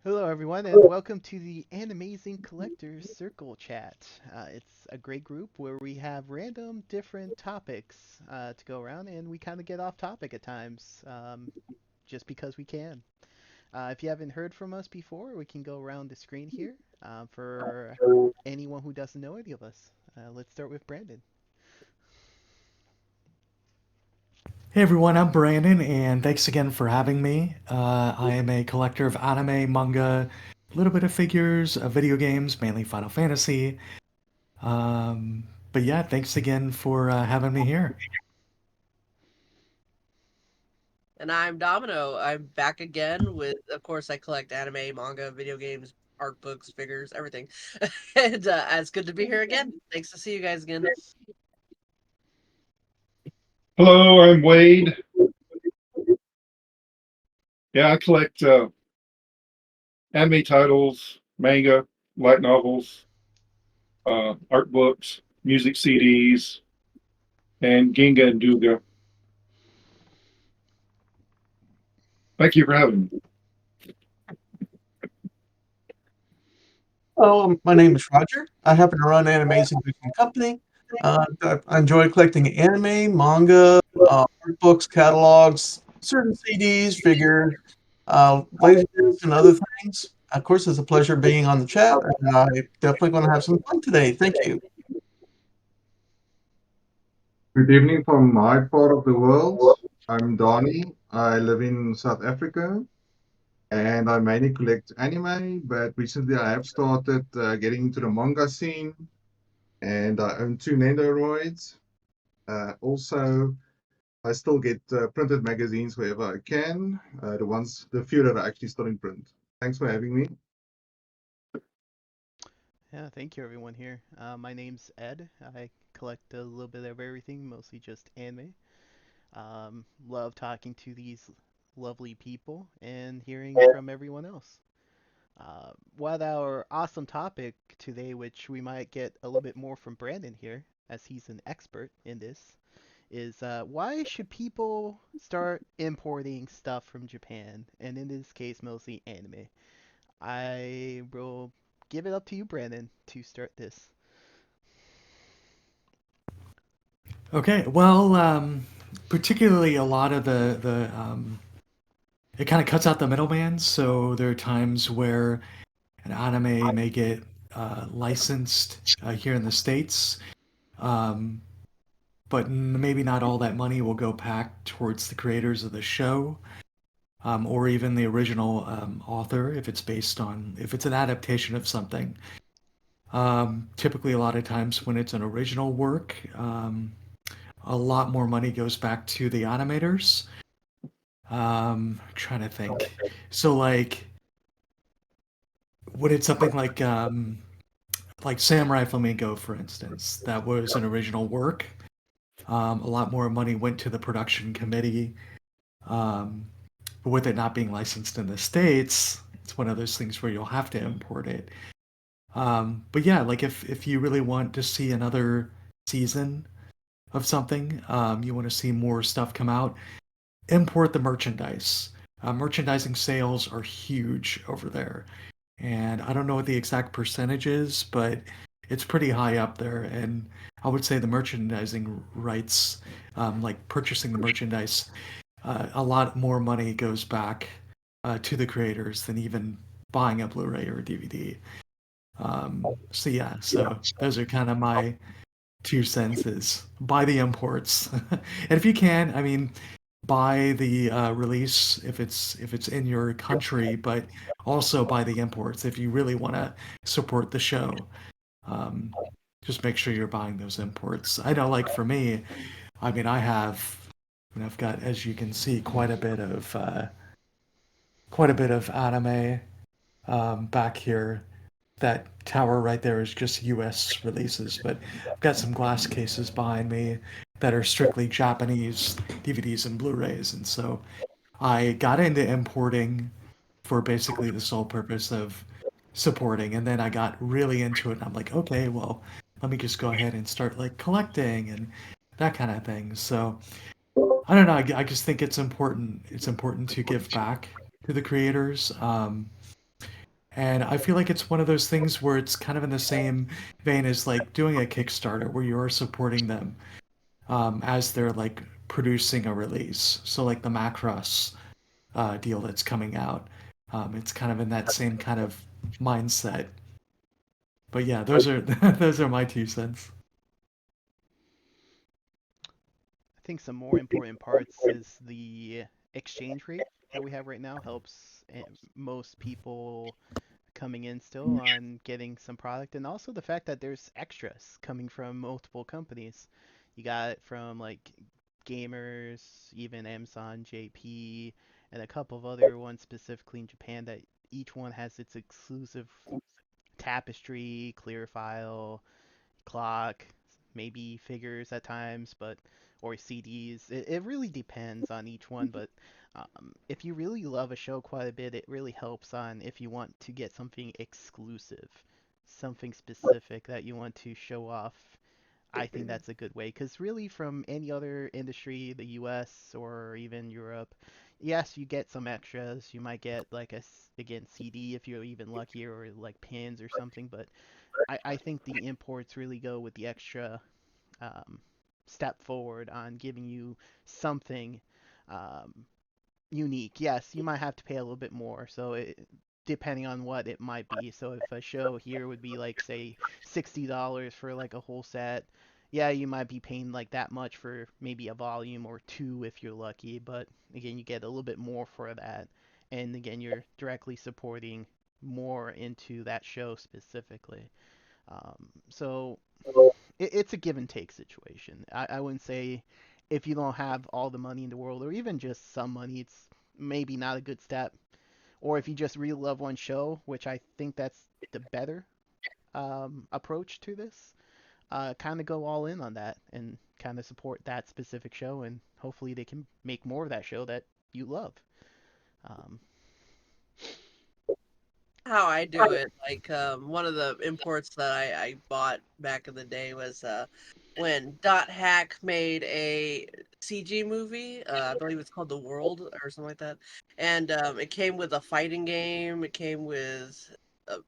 Hello, everyone, and welcome to the Animazing Collectors Circle Chat. It's a great group where we have random different topics to go around, and we kind of get off topic at times just because we can. If you haven't heard from us before, we can go around the screen here for anyone who doesn't know any of us. Let's start with Brandon. Hey everyone, I'm Brandon, and thanks again for having me. I am a collector of anime, manga, a little bit of figures, video games, mainly Final Fantasy. But yeah, thanks again for having me here. And I'm Domino. I'm back again with, of course, I collect anime, manga, video games, art books, figures, everything. And it's good to be here again. Thanks to see you guys again. Hello, I'm Wade. Yeah, I collect anime titles, manga, light novels, art books, music CDs, and Ginga and Duga. Thank you for having me. Hello, my name is Roger. I happen to run Animazing Company. I enjoy collecting anime, manga, art books, catalogs, certain CDs, figures, lasers, and other things. Of course, it's a pleasure being on the chat, and I definitely going to have some fun today. Thank you. Good evening from my part of the world. I'm Donnie. I live in South Africa and I mainly collect anime, but recently I have started getting into the manga scene and I own two Nendoroids. Also, I still get printed magazines wherever I can, the few that are actually still in print. Thanks for having me. Yeah, thank you, everyone here. My name's Ed. I collect a little bit of everything, mostly just anime. Love talking to these lovely people and hearing from everyone else. What our awesome topic today, which we might get a little bit more from Brandon here, as he's an expert in this, is why should people start importing stuff from Japan, and in this case, mostly anime? I will give it up to you, Brandon, to start this. Okay, well, particularly a lot of the it kind of cuts out the middleman. So there are times where an anime may get licensed here in the States. Um, but maybe not all that money will go back towards the creators of the show, or even the original author if if it's an adaptation of something. Typically, a lot of times when it's an original work, a lot more money goes back to the animators. Trying to think. So, when it's something like Samurai Flamingo, for instance, that was an original work. A lot more money went to the production committee. Um, but with it not being licensed in the States, it's one of those things where you'll have to import it. But yeah, like if you really want to see another season of something, you want to see more stuff come out, import the merchandise. Merchandising sales are huge over there. And I don't know what the exact percentage is, but it's pretty high up there. And I would say the merchandising rights, like purchasing the merchandise, a lot more money goes back to the creators than even buying a Blu-ray or a DVD. So yeah, so those are kind of my two senses. Buy the imports, and if you can, I mean, buy the release if it's in your country, but also buy the imports if you really want to support the show. Um, just make sure you're buying those imports. I know, like for me, I mean, I've got, as you can see, quite a bit of anime back here. That tower right there is just U.S. releases, but I've got some glass cases behind me that are strictly Japanese DVDs and Blu-rays, and so I got into importing for basically the sole purpose of supporting, and then I got really into it. And I'm like, okay, well, let me just go ahead and start like collecting and that kind of thing. So I don't know. I just think it's important. It's important to give back to the creators. And I feel like it's one of those things where it's kind of in the same vein as like doing a Kickstarter where you are supporting them as they're like producing a release. So like the Macross deal that's coming out, it's kind of in that same kind of mindset. But yeah, those are those are my 2 cents. I think some more important parts is the exchange rate that we have right now helps most people coming in still on getting some product, and also the fact that there's extras coming from multiple companies. You got it from like gamers, even Amazon, JP, and a couple of other ones specifically in Japan that each one has its exclusive tapestry, clear file, clock, maybe figures at times, but or CDs. It really depends on each one, but if you really love a show quite a bit, it really helps on if you want to get something exclusive, something specific that you want to show off. I think that's a good way because really from any other industry, the US or even Europe, yes, you get some extras. You might get like again CD if you're even luckier or like pins or something, but I think the imports really go with the extra um, step forward on giving you something um, unique. Yes, you might have to pay a little bit more, so depending on what it might be. So if a show here would be like say $60 for like a whole set, yeah, you might be paying like that much for maybe a volume or two if you're lucky. But again, you get a little bit more for that, and again, you're directly supporting more into that show specifically. So it's a give and take situation. I wouldn't say if you don't have all the money in the world or even just some money, it's maybe not a good step. Or if you just really love one show, which I think that's the better approach to this, kind of go all in on that and kind of support that specific show, and hopefully they can make more of that show that you love. Um, How I do it, like one of the imports that I bought back in the day was when Dot Hack made a CG movie. I believe it's called The World or something like that. And it came with a fighting game. It came with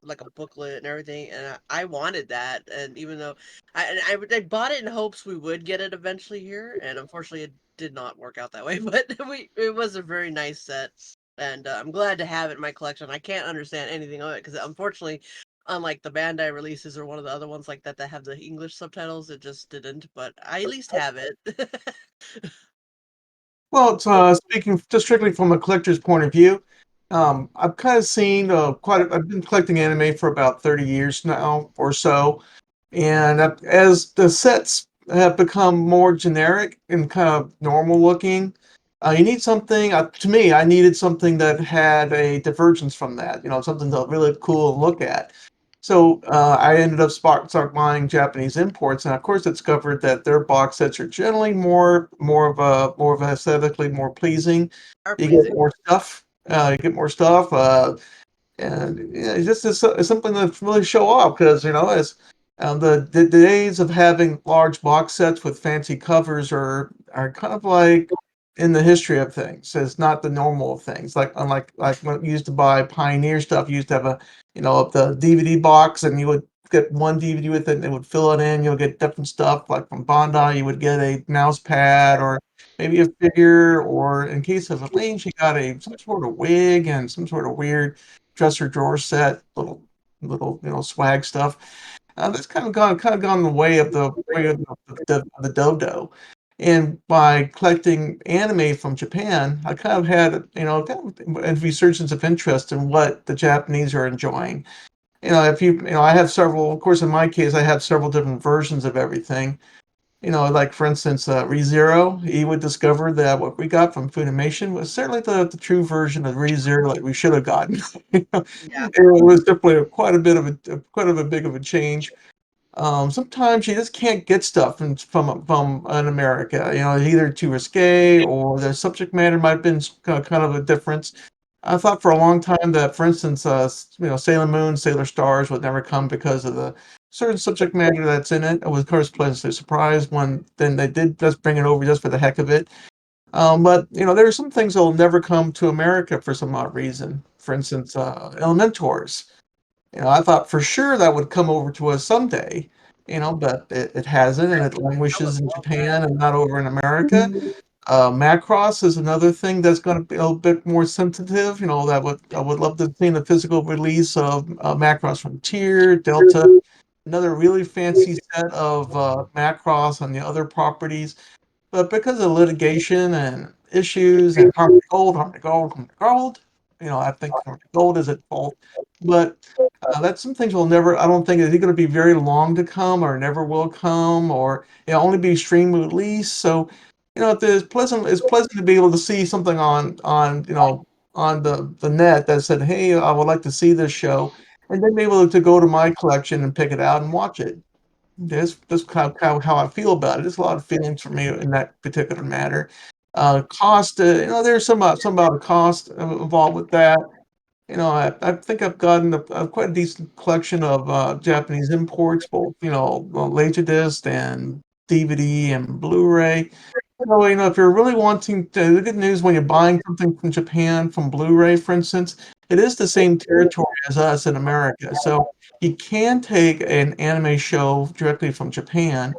like a booklet and everything. And I wanted that. And even though I bought it in hopes we would get it eventually here, and unfortunately it did not work out that way. But it was a very nice set, and I'm glad to have it in my collection. I can't understand anything of it because unfortunately, unlike the Bandai releases or one of the other ones like that that have the English subtitles, it just didn't. But I at least have it. Well, it's, speaking just strictly from a collector's point of view, I've kind of seen I've been collecting anime for about 30 years now or so. And as the sets have become more generic and kind of normal looking, you need something. To me, I needed something that had a divergence from that. Something to really cool to look at. So I ended up start buying Japanese imports, and of course, I discovered that their box sets are generally more of a aesthetically more pleasing. Are You get pleasing. more stuff. And yeah, it's something to really show off because as the days of having large box sets with fancy covers are kind of like in the history of things. It's not the normal of things. Like unlike like when you used to buy Pioneer stuff, you used to have the DVD box, and you would get one DVD with it, and it would fill it in. You'll get different stuff. Like from Bandai, you would get a mouse pad or maybe a figure, or in case of Elaine, she got a some sort of wig and some sort of weird dresser drawer set, little swag stuff. That's kind of gone the way of the dodo. And by collecting anime from Japan, I kind of had kind of a resurgence of interest in what the Japanese are enjoying. If I have several. Of course, in my case, I have several different versions of everything. Like for instance, ReZero, he would discover that what we got from Funimation was certainly the true version of ReZero like we should have gotten. Yeah. It was definitely quite a big of a change. Sometimes you just can't get stuff from in America. Either too risque or the subject matter might have been kind of a difference. I thought for a long time that, for instance, Sailor Moon, Sailor Stars would never come because of the certain subject matter that's in it. I was, of course, pleasantly surprised when then they did just bring it over just for the heck of it. But there are some things that will never come to America for some odd reason. for instance, Elementors. I thought for sure that would come over to us someday, but it hasn't, and it languishes in Japan and not over in America. Macross is another thing that's going to be a little bit more sensitive. That would I would love to see the physical release of Macross Frontier, Delta, another really fancy set of Macross on the other properties. But because of litigation and issues and Harmony Gold, Harmony Gold, I think Harmony Gold is at fault. But that's some things will never. I don't think is it going to be very long to come, or never will come, or it'll only be stream release. So, it's pleasant to be able to see something on the net that said, "Hey, I would like to see this show," and then be able to go to my collection and pick it out and watch it. That's kind of how I feel about it. There's a lot of feelings for me in that particular matter. Cost, there's some about the cost involved with that. I think I've gotten quite a decent collection of Japanese imports, both Laserdisc and DVD and Blu-ray. If you're really wanting to, the good news when you're buying something from Japan, from Blu-ray, for instance, it is the same territory as us in America. So you can take an anime show directly from Japan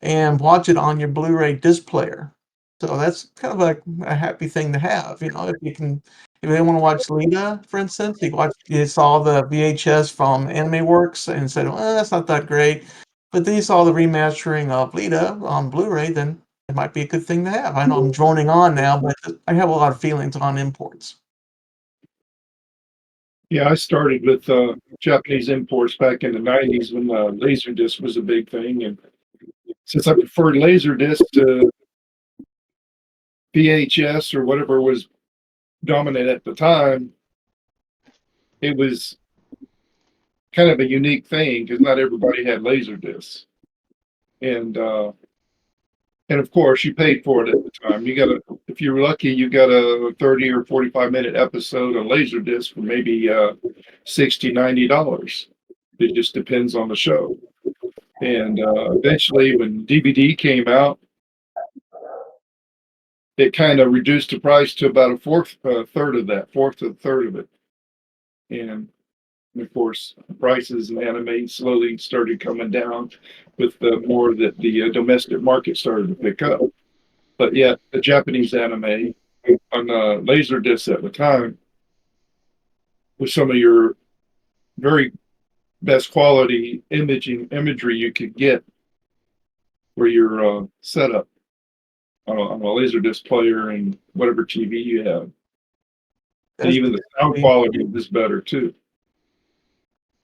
and watch it on your Blu-ray disc player. So that's kind of like a happy thing to have. If they want to watch Lita, for instance, you saw the VHS from Anime Works and said, well, that's not that great. But then you saw the remastering of Lita on Blu-ray, then it might be a good thing to have. I know I'm droning on now, but I have a lot of feelings on imports. Yeah, I started with Japanese imports back in the '90s when Laserdisc was a big thing, and since I preferred Laserdisc to VHS or whatever was dominant at the time, it was kind of a unique thing because not everybody had Laserdiscs, and uh, and of course you paid for it at the time. If you were lucky, you got a 30 or 45-minute episode on Laserdisc for maybe $60, $90. It just depends on the show. And eventually, when DVD came out, it kind of reduced the price to about a fourth to a third of it. And of course, prices in anime slowly started coming down with the more that the domestic market started to pick up. But yet, the Japanese anime on Laserdisc at the time was some of your very best quality imagery you could get for your setup on a Laserdisc player and whatever TV you have. And That's even the sound quality was better too.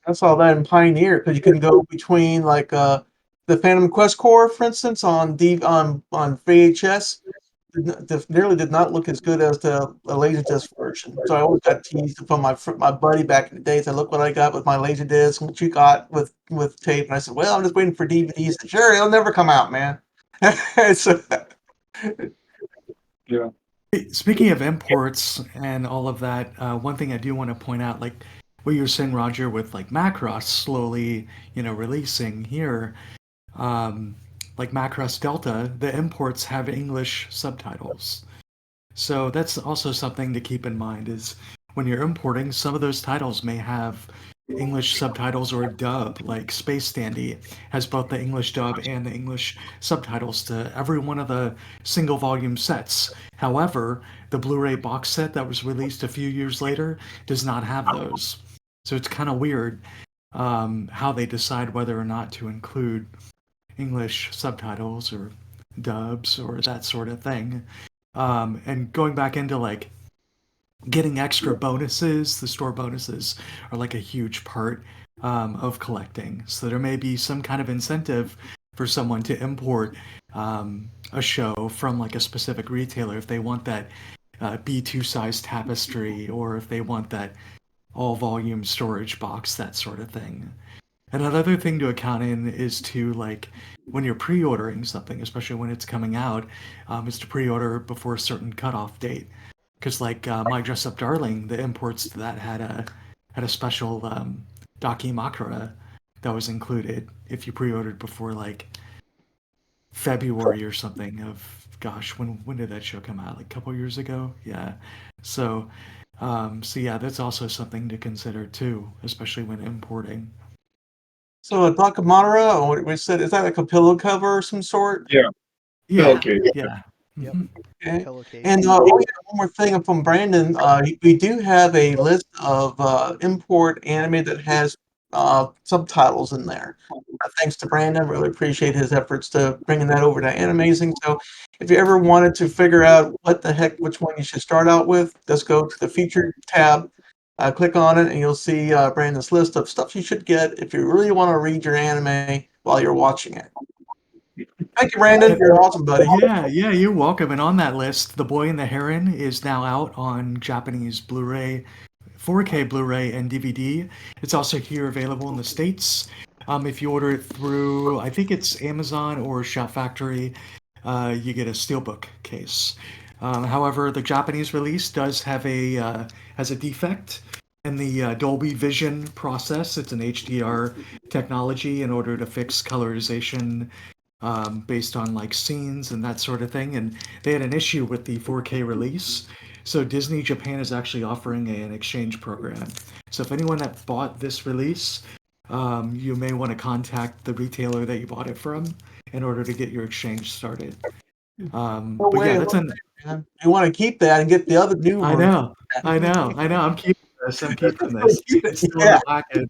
I saw that in Pioneer because you can go between like the Phantom Quest Core, for instance, on VHS. Nearly did not look as good as the Laserdisc version. So I always got teased from my buddy back in the day. Said, "Look what I got with my Laserdisc. What you got with tape?" And I said, "Well, I'm just waiting for DVDs." He said, "Sure, it'll never come out, man." So, Yeah. Speaking of imports and all of that, one thing I do want to point out, like what you were saying, Roger, with like Macross slowly, releasing here, um, like Macross Delta, the imports have English subtitles. So that's also something to keep in mind is when you're importing, some of those titles may have English subtitles or a dub, like Space Dandy has both the English dub and the English subtitles to every one of the single volume sets. However, the Blu-ray box set that was released a few years later does not have those. So it's kind of weird how they decide whether or not to include English subtitles or dubs or that sort of thing. And going back into like getting extra bonuses, the store bonuses are like a huge part of collecting. So there may be some kind of incentive for someone to import a show from like a specific retailer if they want that B2 size tapestry or if they want that all volume storage box, that sort of thing. And another thing to account in is to like when you're pre-ordering something, especially when it's coming out, is to pre-order before a certain cutoff date. Because like My Dress Up Darling, the imports to that had a special Dakimakura that was included if you pre-ordered before like February or something of gosh, when did that show come out? Like a couple years ago? Yeah. So So yeah, that's also something to consider too, especially when importing. So a Takamara, or what we said, is that like a pillow cover of some sort? Yeah, Yeah, pillowcase. yeah. Yep. hmm Okay. Pillowcase. And oh yeah, one more thing from Brandon. We do have a list of import anime that has subtitles in there. Thanks to Brandon, really appreciate his efforts to bringing that over to Animazing. So, if you ever wanted to figure out what the heck, which one you should start out with, just go to the featured tab, click on it, and you'll see Brandon's list of stuff you should get if you really want to read your anime while you're watching it. Thank you, Brandon. You're awesome, buddy. Yeah, yeah, you're welcome. And on that list, The Boy and the Heron is now out on Japanese Blu-ray, 4K Blu-ray, and DVD. It's also here available in the States. If you order it through, I think it's Amazon or Shout Factory, you get a steelbook case. However, the Japanese release does have a has a defect in the Dolby Vision process. It's an HDR technology in order to fix colorization based on like scenes and that sort of thing. And they had an issue with the 4K release. So Disney Japan is actually offering an exchange program. So if anyone that bought this release, you may want to contact the retailer that you bought it from in order to get your exchange started. No But yeah, way, that's an. man. You want to keep that and get the other new I version. know, I know, I know. I'm keeping this. I'm keeping this. Keep it. It's still in Yeah, the package.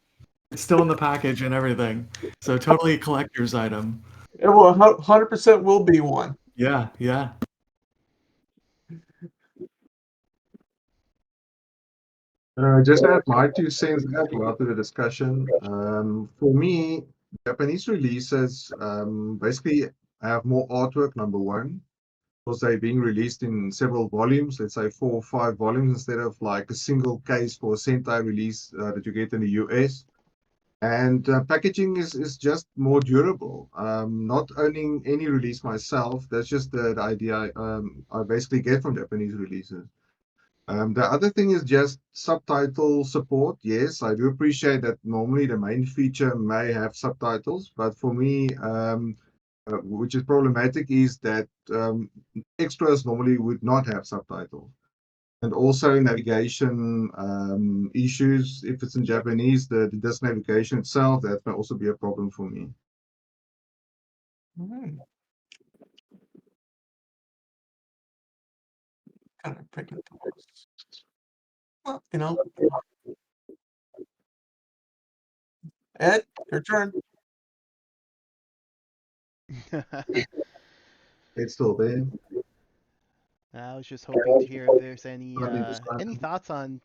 It's still in the package and everything. So totally a collector's item. it will 100% will be one. Yeah, yeah. Just add my 2 cents there throughout the discussion. For me, Japanese releases basically have more artwork, number one, because they're being released in several volumes, let's say 4 or 5 volumes, instead of like a single case for a Sentai release that you get in the US. And packaging is just more durable. Not owning any release myself, that's just the idea I basically get from Japanese releases. The other thing is just subtitle support. Yes, I do appreciate that normally the main feature may have subtitles, but for me, which is problematic, is that extras normally would not have subtitles. And also navigation issues. If it's in Japanese, the disc navigation itself, that may also be a problem for me. Hmm, kind of picking those. Well, Ed, your turn. It's still there. I was just hoping to hear if there's Currently any discussion. thoughts on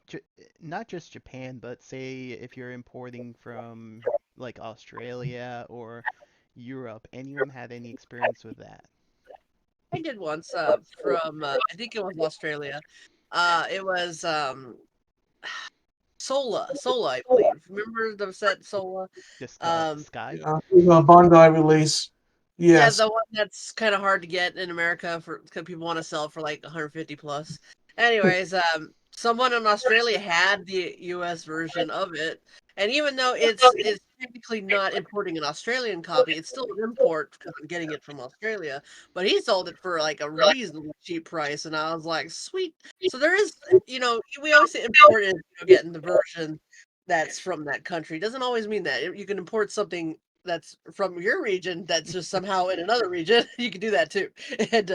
not just Japan, but say if you're importing from like Australia or Europe. Anyone had any experience with that? I did once from I think it was Australia. It was Sola, I believe. Remember the set Sola? Just Um, Sky? Bondi release. yeah, Yes. the one that's kind of hard to get in America for because people want to sell for like 150 plus. Anyways, someone in Australia had the US version of it, and even though it's technically not importing an Australian copy, it's still an import because I'm getting it from Australia. But he sold it for like a reasonably cheap price, and I was like, sweet. So there is, we always say import is getting the version that's from that country. Doesn't always mean that you can import something that's from your region that's just somehow in another region. You can do that too. And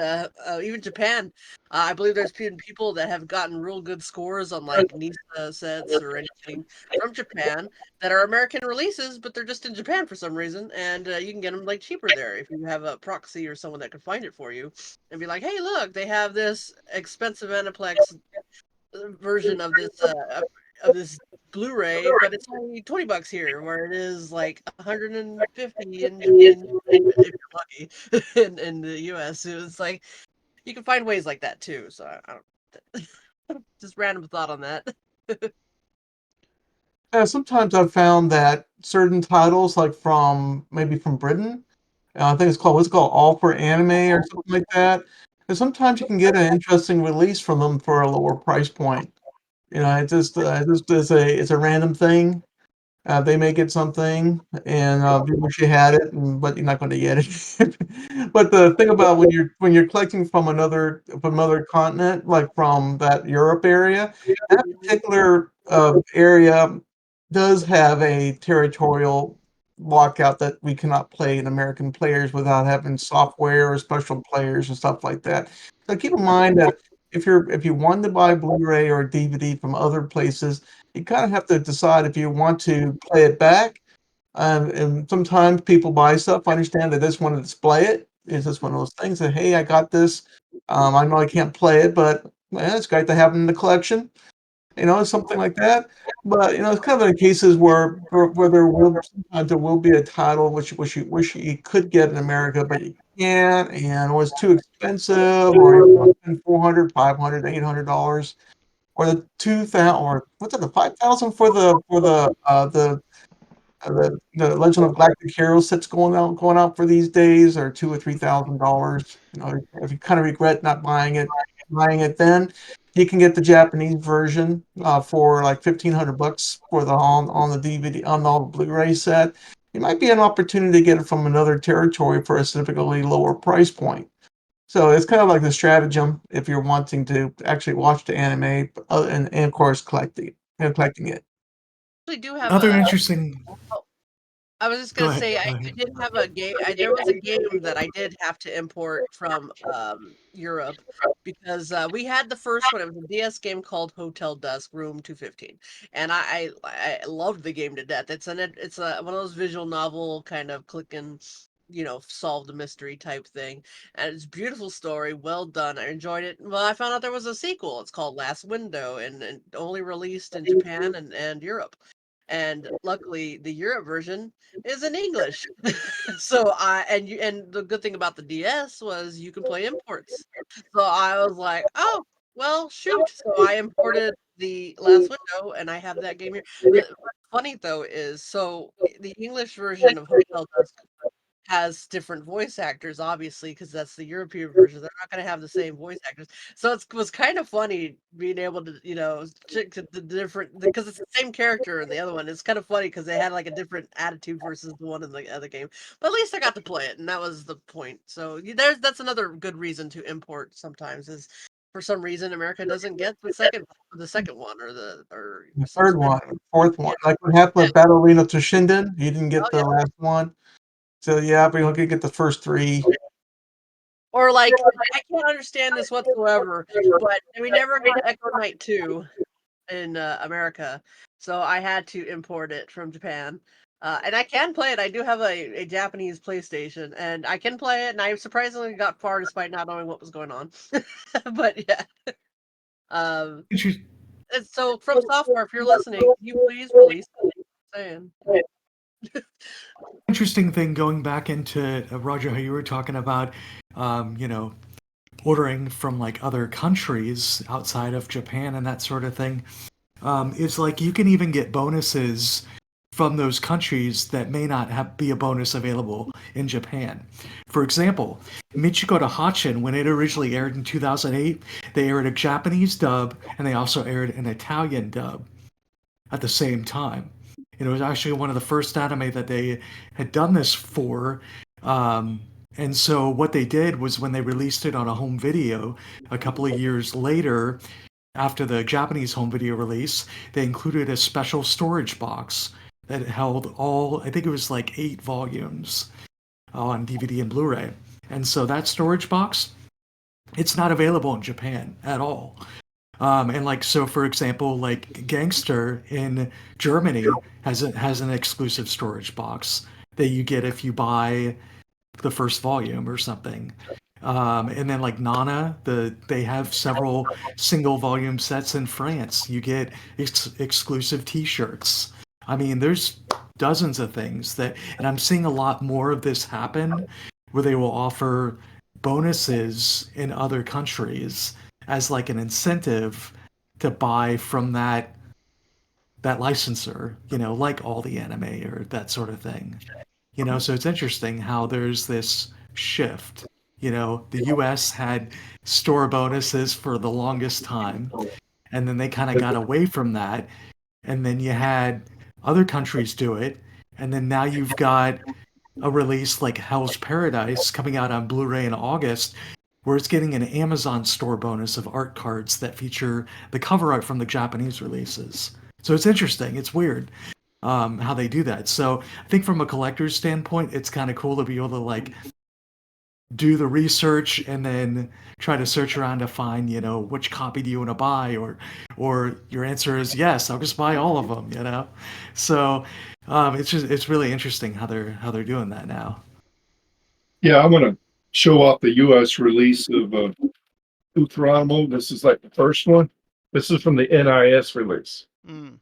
even Japan, I believe there's been people that have gotten real good scores on like Nisa sets or anything from Japan that are American releases, but they're just in Japan for some reason, and you can get them like cheaper there if you have a proxy or someone that can find it for you, and be like, hey, look, they have this expensive Aniplex version of this Blu-ray, but it's only $20 here, where it is like 150 if you're lucky in the US. So it's like you can find ways like that too. So I don't just random thought on that. Sometimes I've found that certain titles, like from maybe from Britain, I think it's called what's it called All for Anime or something like that. And sometimes you can get an interesting release from them for a lower price point. It just is it's a random thing. They may get something, and you wish you had it, but you're not going to get it. But the thing about when you're collecting from another continent, like from that Europe area, that particular area does have a territorial lockout that we cannot play in American players without having software or special players and stuff like that. So keep in mind that if you want to buy Blu-ray or DVD from other places, you kind of have to decide if you want to play it back. And sometimes people buy stuff. I understand that they just want to display it. It's just one of those things that, hey, I got this. I know I can't play it, but it's great to have it in the collection. Something like that. But it's kind of in cases where there will be a title which you wish you could get in America, but you can't, and it was too expensive, or you want to spend 400, 500, $800, or the 2,000, or what's it, the 5,000 for the Legend of Galactic Heroes that's going out for these days, or $2,000 or $3,000. If you kind of regret not buying it then, you can get the Japanese version for like $1,500 for the on the DVD on the Blu-ray set. It might be an opportunity to get it from another territory for a significantly lower price point. So it's kind of like the stratagem if you're wanting to actually watch the anime, and of course collecting it. I do have Other a. interesting. Oh, I was just Go gonna ahead. say I, Go I ahead. did have a game. There was a game that I did have to import from Europe because we had the first one. It was a DS game called Hotel Dusk Room 215, and I loved the game to death. It's one of those visual novel kind of click and solve the mystery type thing, and it's a beautiful story, well done. I enjoyed it. Well, I found out there was a sequel. It's called Last Window, and only released in Japan and Europe. And luckily, the Europe version is in English. So and the good thing about the DS was you can play imports. So I was like, oh well, shoot. So I imported the Last Window, and I have that game here. What's funny though is the English version of Hotel Dusk has different voice actors, obviously, because that's the European version. They're not going to have the same voice actors. So it was kind of funny being able to, check the different, because it's the same character in the other one. It's kind of funny because they had like a different attitude versus the one in the other game. But at least I got to play it, and that was the point. So that's another good reason to import sometimes is for some reason America doesn't get the second one or The some third special. one, the fourth Yeah. one, like what happened with Battle Arena Toshinden, you didn't Oh get yeah. the last one. So yeah, but you'll get the first three. Or like, I can't understand this whatsoever, but we never got Echo Knight 2 in America, so I had to import it from Japan. And I can play it. I do have a Japanese PlayStation, and I can play it, and I surprisingly got far despite not knowing what was going on. But yeah. Um, Inter- so from software, if you're listening, can you please release it? Saying. Interesting thing going back into Roger, how you were talking about, um, you know, ordering from like other countries outside of Japan and that sort of thing. It's like you can even get bonuses from those countries that may not be a bonus available in Japan. For example, Michiko to Hatchin, when it originally aired in 2008, they aired a Japanese dub and they also aired an Italian dub at the same time. And it was actually one of the first anime that they had done this for. Um, and so what they did was when they released it on a home video a couple of years later, after the Japanese home video release, they included a special storage box that held I think it was like 8 volumes on DVD and Blu-ray. And so that storage box, it's not available in Japan at all. And like so, for example, like Gangster in Germany has an exclusive storage box that you get if you buy the first volume or something. And then like Nana, they have several single volume sets in France. You get exclusive T-shirts. I mean, there's dozens of things and I'm seeing a lot more of this happen, where they will offer bonuses in other countries as like an incentive to buy from that licensor, like all the anime or that sort of thing. So it's interesting how there's this shift. The US had store bonuses for the longest time, and then they kind of got away from that. And then you had other countries do it, and then now you've got a release like Hell's Paradise coming out on Blu-ray in August, where it's getting an Amazon store bonus of art cards that feature the cover art from the Japanese releases. So it's interesting. It's weird how they do that. So I think from a collector's standpoint, it's kind of cool to be able to like do the research and then try to search around to find, which copy do you want to buy, or your answer is yes, I'll just buy all of them. So it's really interesting how they're doing that now. Yeah, I'm gonna show off the U.S. release of Uthranmo. This is like the first one. This is from the NIS release. Mm.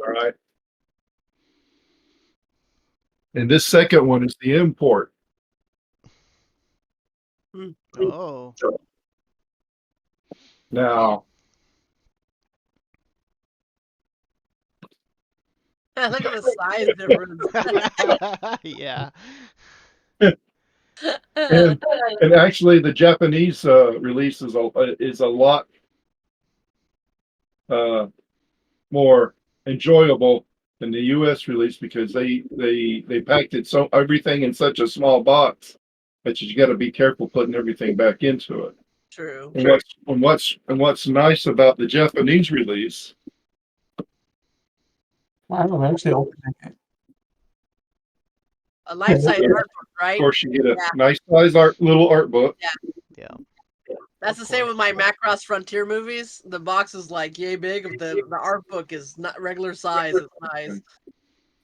All right. And this second one is the import. Oh. Now, Look at the size difference. Yeah. and and actually the Japanese release is a lot uh, more enjoyable than the U.S. release because they packed it so everything in such a small box that you got to be careful putting everything back into it. True. And what's nice about the Japanese release, I'm actually opening it. A life-size Yeah. art book, of right? course, you get a Yeah. nice size little art book. Yeah. That's Of the same course. with my Macross Frontier movies. The box is like yay big. The art book is not regular size. It's nice. Of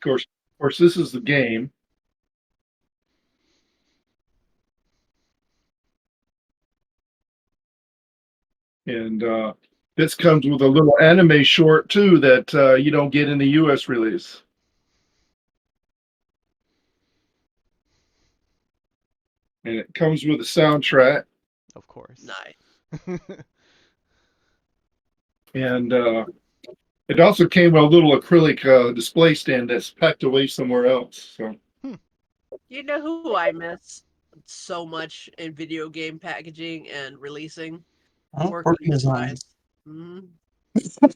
course, this is the game. And this comes with a little anime short too that you don't get in the U.S. release. And it comes with a soundtrack. Of course. Nice. And it also came with a little acrylic display stand that's packed away somewhere else. So You know who I miss so much in video game packaging and releasing? Oh, Working working designs. designs.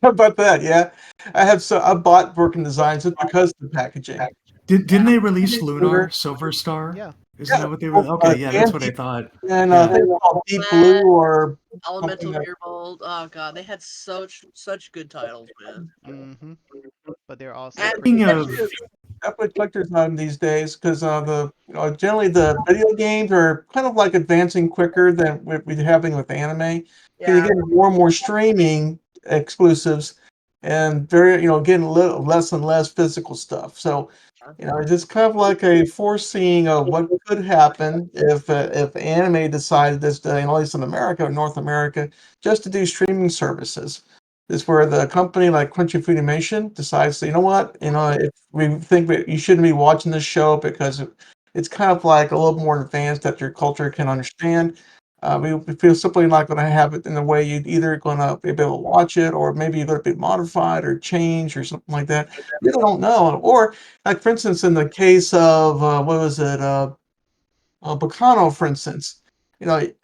How about that? Yeah, I bought working designs just because of the packaging. Didn't they release Order. Lunar Silver Star? Yeah. Isn't Yeah, that what they were? both Okay, yeah, that's and what I thought. and I Yeah. think it's called Deep Blue or something. Elemental Gearbolt. Oh god, they had such good titles, man. Mm-hmm. But they're also And pretty Speaking of, especially pricey. Definitely collector's item these days because generally the video games are kind of like advancing quicker than we're having with anime. Because you're yeah. getting more and more streaming exclusives, and getting a little less and less physical stuff. So it's just kind of like a foreseeing of what could happen if anime decided this day, at least in America or North America, just to do streaming services. Is where the company like Crunchy Funimation decides, you know what, if we think that you shouldn't be watching this show because it's kind of like a little more advanced that your culture can understand. We feel simply not going to have it in a way you'd either going to be able to watch it or maybe you're going to be modified or changed or something like that. We really don't know. Or like for instance, in the case of what was it, Bacano, for instance,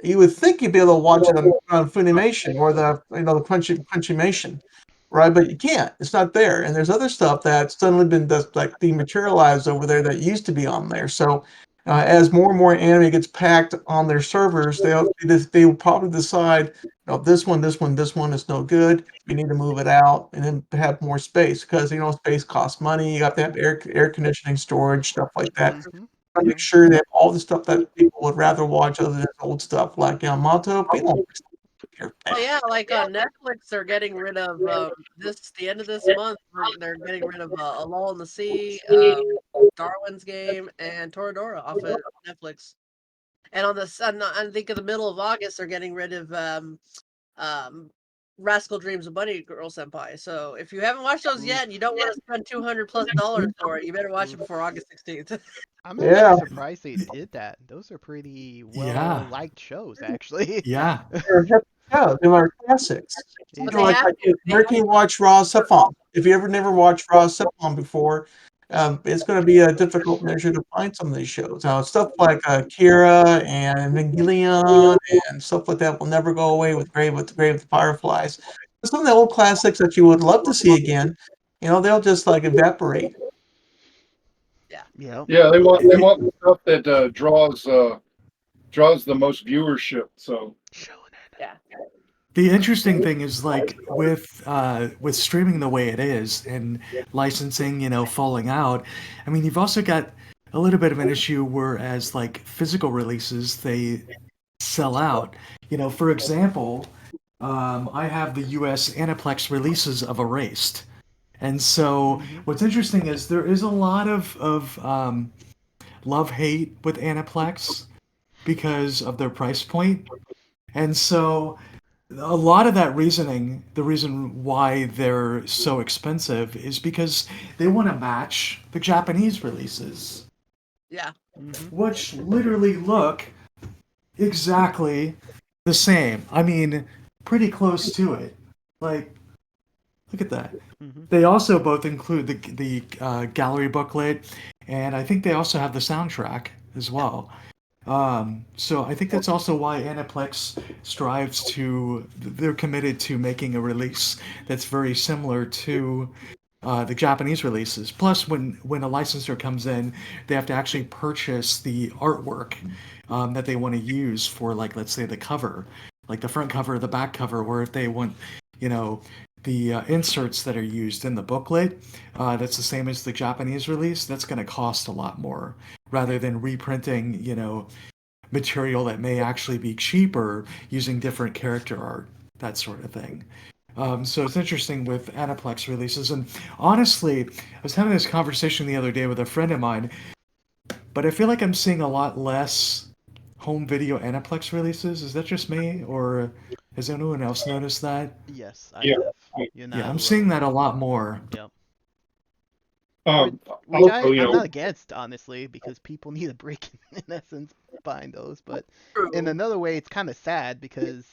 you would think you'd be able to watch it on Funimation or the Crunchymation, right? But you can't. It's not there. And there's other stuff that's suddenly been just like dematerialized over there that used to be on there. So as more and more anime gets packed on their servers, they will probably decide, this one is no good. We need to move it out and then have more space because space costs money. You have to have air conditioning, storage, stuff like that. Mm-hmm. I make sure that all the stuff that people would rather watch other than old stuff like Yamato, people don't care. Oh yeah, like on Netflix, they're getting rid of the end of this month. They're getting rid of A Lull in the Sea, Darwin's Game, and Toradora off of Netflix. And I think in the middle of August, they're getting rid of um, Rascal Dreams of Bunny Girl Senpai. So if you haven't watched those Oof. yet and you don't want to spend $200+ for it, you better watch it Oof. before August 16th. I'm actually Yeah, surprised they did that. Those are pretty well Yeah, liked shows, actually. yeah. they were classics. But Yeah. they Like have to. They where have can you watch Raw Sepon? If you ever never watched Raw Sepon before, it's going to be a difficult measure to find some of these shows. Now, stuff like Kira and Evangelion and stuff like that will never go away with Grave with the Fireflies. Some of the old classics that you would love to see again. they'll just like evaporate. Yeah. Yep. Yeah, they It- want the stuff that draws the most viewership. So Showing it. Yeah. the interesting thing is like with streaming the way it is and licensing, falling out. I mean, you've also got a little bit of an issue whereas like physical releases they sell out. For example, I have the U.S. Aniplex releases of Erased. And so Mhm. what's interesting is there is a lot of love hate with Aniplex because of their price point. And so a lot of that reasoning, the reason why they're so expensive is because they want to match the Japanese releases, Yeah. Mhm. which literally look exactly the same. I mean, pretty close to it. Like, look at that. Mhm. They also both include the gallery booklet, and I think they also have the soundtrack as well. So I think that's also why Aniplex strives to. They're committed to making a release that's very similar to the Japanese releases. Plus, when a licensor comes in, they have to actually purchase the artwork that they want to use for, like, let's say the cover, like the front cover, the back cover, or if they want, you know, the inserts that are used in the booklet. That's the same as the Japanese release. That's going to cost a lot more rather than reprinting, material that may actually be cheaper using different character art, that sort of thing. So it's interesting with Aniplex releases. And honestly, I was having this conversation the other day with a friend of mine, but I feel like I'm seeing a lot less home video Aniplex releases. Is that just me, or has anyone else noticed that? Yes, I yeah. have. You're Yeah, not I'm seeing alone. that a lot more. Yep. Which, Um, which also, I'm not against, honestly, because people need a break in essence buying those. But in True. another way, it's kind of sad because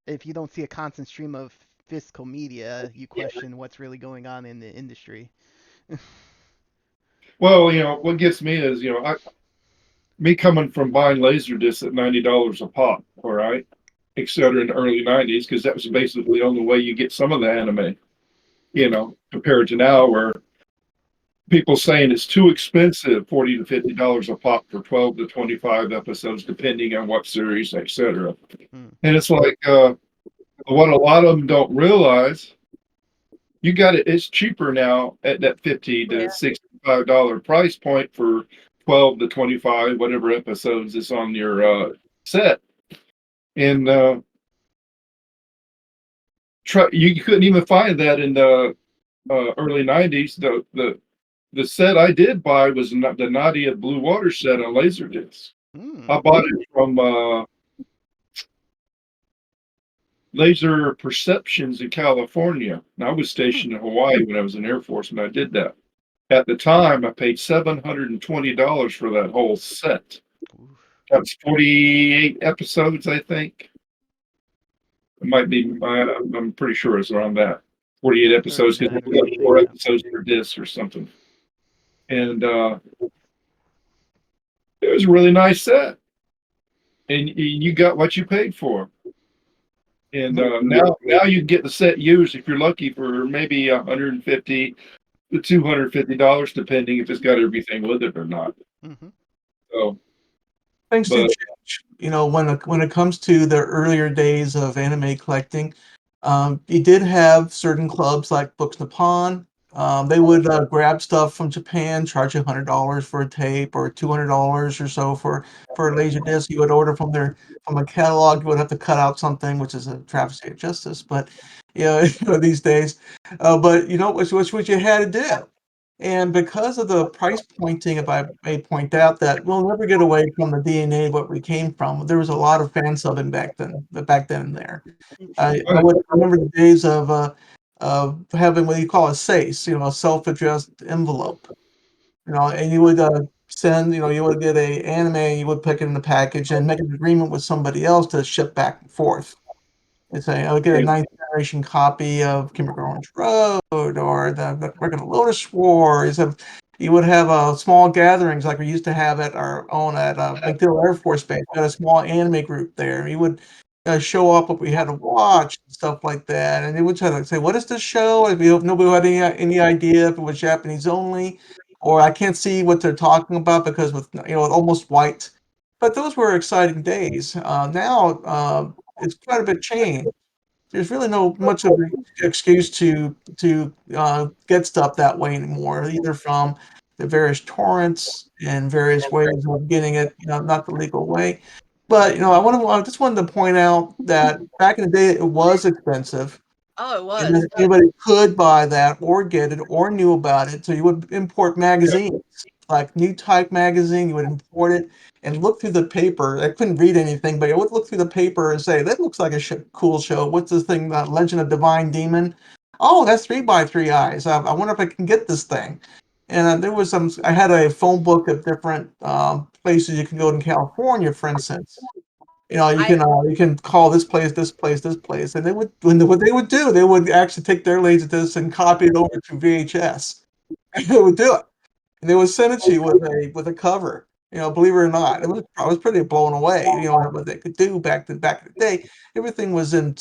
if you don't see a constant stream of physical media, you question what's really going on in the industry. well, what gets me is, me coming from buying laser discs at $90 a pop, all right, etc. in the early '90s, because that was basically the only way you get some of the anime, compared to now where people saying it's too expensive, $40 to $50 a pop for 12 to 25 episodes, depending on what series, etc. Hmm. And it's like what a lot of them don't realize, you got it. It's cheaper now at that 50 Yeah. to $65 price point for 12 to 25 whatever episodes is on your set. And you couldn't even find that in the early '90s. The set I did buy was the Nadia Blue Water set on Laserdisc. Hmm. I bought it from Laser Perceptions in California. And I was Hmm. stationed in Hawaii when I was in Air Force when I did that. At the time, I paid $720 for that whole set. Oof. That's 48 episodes, I think. It might be, I'm pretty sure it's around that. 48 Yeah, episodes because 39 or we got 48. 4 Yeah. episodes per disc or something. And it was a really nice set. And you got what you paid for. And now you get the set used if you're lucky for maybe 150 to $250, depending if it's got everything with it or not. Mhm. So, Things do but change. When it comes to the earlier days of anime collecting, you did have certain clubs like Books Nippon. They would grab stuff from Japan, charge you $100 for a tape or $200 or so for a laser disc. You would order from a catalog. You would have to cut out something, which is a travesty of justice. But these days, but which what you had to do. And because of the price pointing, if I may point out that we'll never get away from the DNA of what we came from. There was a lot of fan subbing back then and there. I remember the days of having what you call a SACE, a self-addressed envelope, and you would send, you would get a anime, you would pick it in the package and make an agreement with somebody else to ship back and forth. And say, I would get a ninth generation copy of Chemical Orange Road or the Regular Lotus Wars. You would have small gatherings like we used to have at our own at MacDill Air Force Base. We had a small anime group there. You would show up what we had to watch, stuff like that. And they would try to say, "What is this show?" And we hope nobody had any idea if it was Japanese only, or I can't see what they're talking about because with almost white. But those were exciting days. Now it's quite a bit changed. There's really no much of an excuse to get stuff that way anymore, either from the various torrents and various ways of getting it, not the legal way. But I just wanted to point out that back in the day, it was expensive, Oh, it and then was. anybody could buy that or get it or knew about it. So you would import magazines, like New Type magazine. You would import it and look through the paper. I couldn't read anything, but I would look through the paper and say, "That looks like a cool show. What's this thing? Legend of Divine Demon? Oh, that's Three by Three Eyes. I wonder if I can get this thing." And there was some. I had a phone book of different places you can go in California, for instance. I You can call this place, this place, this place, and they would what they would do, they would actually take their laserdisc and copy it over to VHS. They would do it, and they would send it to you with a cover. Believe it or not, I was pretty blown away. What they could do back in the day. Everything was in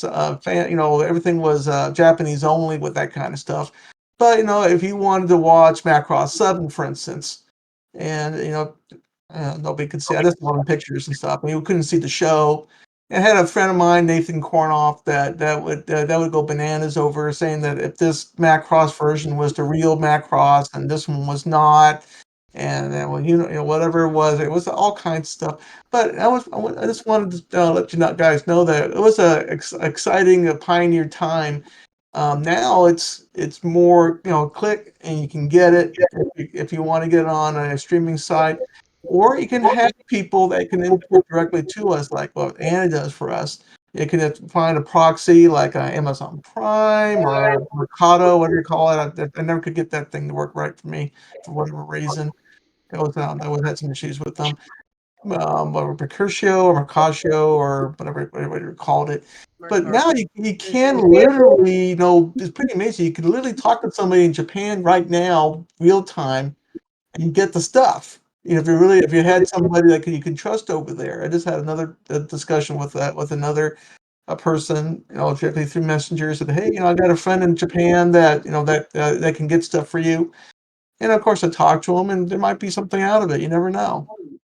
everything was Japanese only with that kind of stuff. But if you wanted to watch Macross 7, for instance, and nobody could see. I just wanted pictures and stuff. And you couldn't see the show. I had a friend of mine, Nathan Kornoff, that would go bananas over saying that if this Macross version was the real Macross and this one was not, and then well, whatever it was all kinds of stuff. But I just wanted to let you guys know that it was a exciting, a pioneer time. Now it's more click and you can get it if you want to get it on a streaming site, or you can have people that can import directly to us, like what Anna does for us. You can find a proxy like Amazon Prime or Mercado, whatever you call it. I never could get that thing to work right for me for whatever reason. I was had some issues with them. Or Mercutio or Mercatio or whatever you called it. But Mercari. now you can literally, it's pretty amazing. You can literally talk to somebody in Japan right now, real time, and get the stuff. If you had somebody that you can trust over there. I just had another discussion with another a person, directly through Messenger, said, "Hey, I got a friend in Japan that that can get stuff for you." And of course, I talked to him, and there might be something out of it. You never know.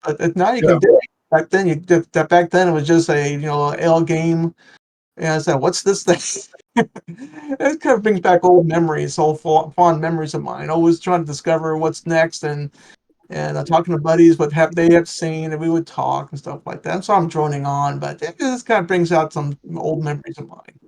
But now you Yeah. can do it. Back then, back then it was just a L game. And I said, "What's this thing?" It kind of brings back old memories, old fond memories of mine. Always trying to discover what's next, and talking to buddies what have they have seen, and we would talk and stuff like that. So I'm droning on, but it just kind of brings out some old memories of mine.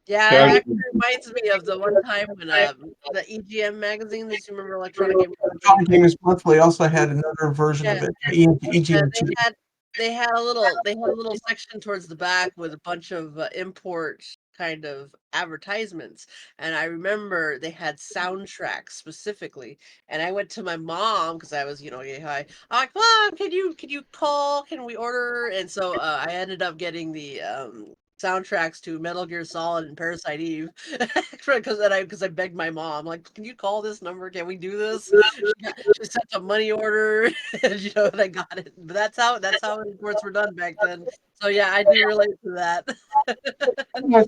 Yeah, Yeah, it actually reminds me of the one time when the EGM magazine. Did you remember Electronic Gaming Monthly? Comic Gamers Monthly also had another version Yeah, of it, yeah, EGM2. they had a little section towards the back with a bunch of import kind of advertisements, and I remember they had soundtracks specifically. And I went to my mom because I was, yay hi. I'm like, Mom, can you call? Can we order? And so I ended up getting the soundtracks to Metal Gear Solid and Parasite Eve because I begged my mom, like, can you call this number? Can we do this? She sent a money order, and and I got it. But that's how reports were done back then. So yeah, I do relate to that.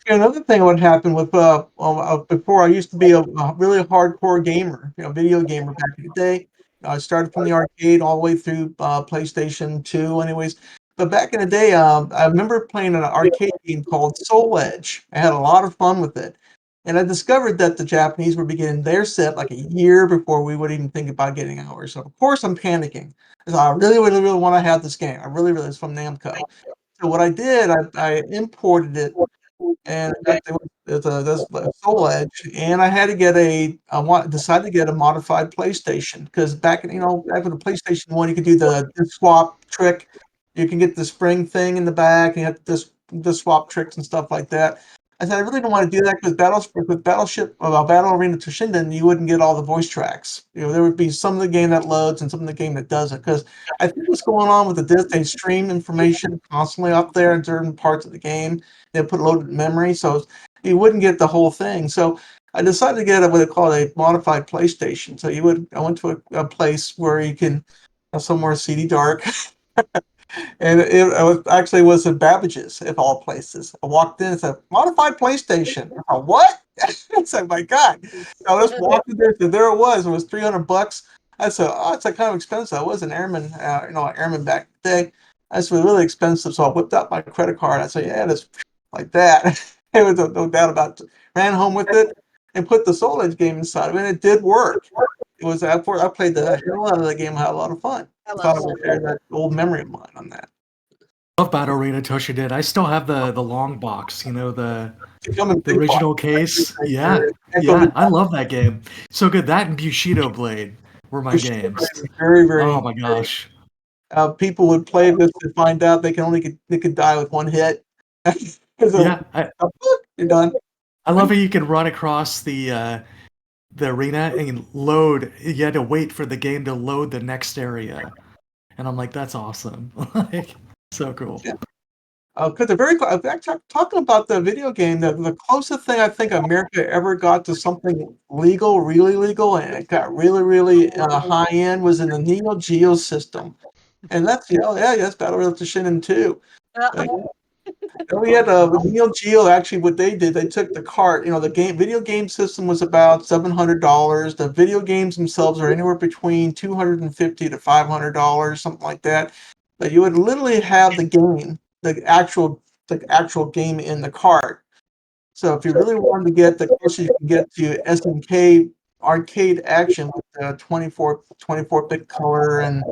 Another thing what happened with before I used to be a really hardcore gamer, video gamer back in the day. I started from the arcade all the way through PlayStation 2, anyways. But back in the day, I remember playing an arcade game called Soul Edge. I had a lot of fun with it, and I discovered that the Japanese were beginning their set like a year before we would even think about getting ours. So of course I'm panicking because I really, really, really want to have this game. I really, really, it's from Namco. So what I did, I imported it and I got this Soul Edge, and I had to get decided to get a modified PlayStation because back with the PlayStation 1, you could do the disc swap trick. You can get the spring thing in the back, and you have the swap tricks and stuff like that. I said I really don't want to do that because Battle Arena Toshinden, you wouldn't get all the voice tracks. There would be some of the game that loads and some of the game that doesn't. Because I think what's going on with the disc, they stream information constantly up there in certain parts of the game. They put loaded memory, so you wouldn't get the whole thing. So I decided to get what they call a modified PlayStation. I went to a place where you can somewhere CD dark. And it was in Babbage's, of all places. I walked in and said, modified PlayStation. I thought, what? I said, my God. I just walked in there, and there it was. It was $300. I said, oh, it's like kind of expensive. I was an airman, airman back in the day. I said, really expensive. So I whipped out my credit card. I said, yeah, it's like that. It was no doubt about it. Ran home with it and put the Soul Edge game inside of it, and it did work. It was I played the hell out of the game. I had a lot of fun. I I love thought I would Soul. share that old memory of mine on that. Love Battle Arena Tosha did. I still have the long box, To come in the big box. original case. There, Yeah. Echo the Yeah. I love that game. So good. That and Bushido Blade were my Bushido games. Blade is very, Oh very. my gosh. People would play this to find out they could die with one hit. So, Yeah. I, you're done. I love how you can run across the arena and load. You had to wait for the game to load the next area. And I'm like, that's awesome. Like, so cool. Yeah. Because they're very talking about the video game. The closest thing I think America ever got to something legal, really legal, and it got really, really high end was in the Neo Geo system, and that's yeah, that's Battle Royale Shinin too. Uh, Like, we had with Neo Geo. Actually, what they did, they took the cart. The video game system was about $700. The video games themselves are anywhere between $250 to $500, something like that. But you would literally have the actual game in the cart. So if you really wanted to get the closest you can get to SNK arcade action with the 24-bit color and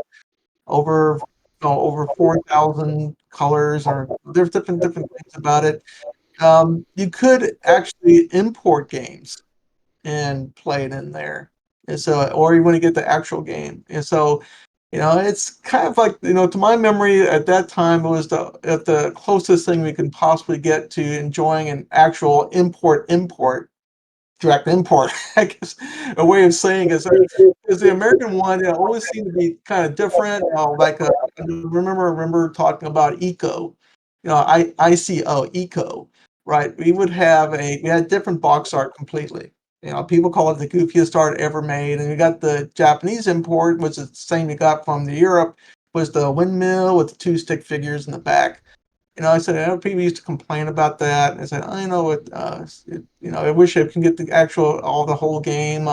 over over 4,000 colors, or there's different things about it. You could actually import games and play it in there, and so or you want to get the actual game, and so it's kind of like to my memory at that time it was the closest thing we could possibly get to enjoying an actual import direct import, I guess a way of saying is the American one, it always seemed to be kind of different. I remember talking about eco, eco, right? We had different box art completely. People call it the goofiest art ever made, and we got the Japanese import, which is the same we got from the Europe, was the windmill with the two stick figures in the back. I said, I know people used to complain about that. And I said, I know I wish I can get the whole game.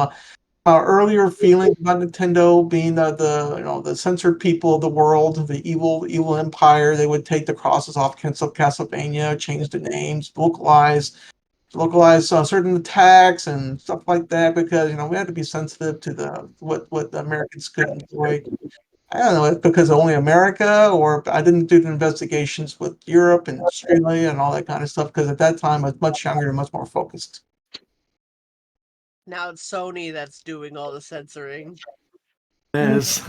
Earlier feelings about Nintendo being the censored people of the world, the evil empire. They would take the crosses off Castlevania, change the names, localize certain attacks and stuff like that because we had to be sensitive to the what the Americans could enjoy. I don't know, it's because only America, or I didn't do the investigations with Europe and Australia and all that kind of stuff because at that time I was much younger and much more focused. now it's Sony that's doing all the censoring. It is.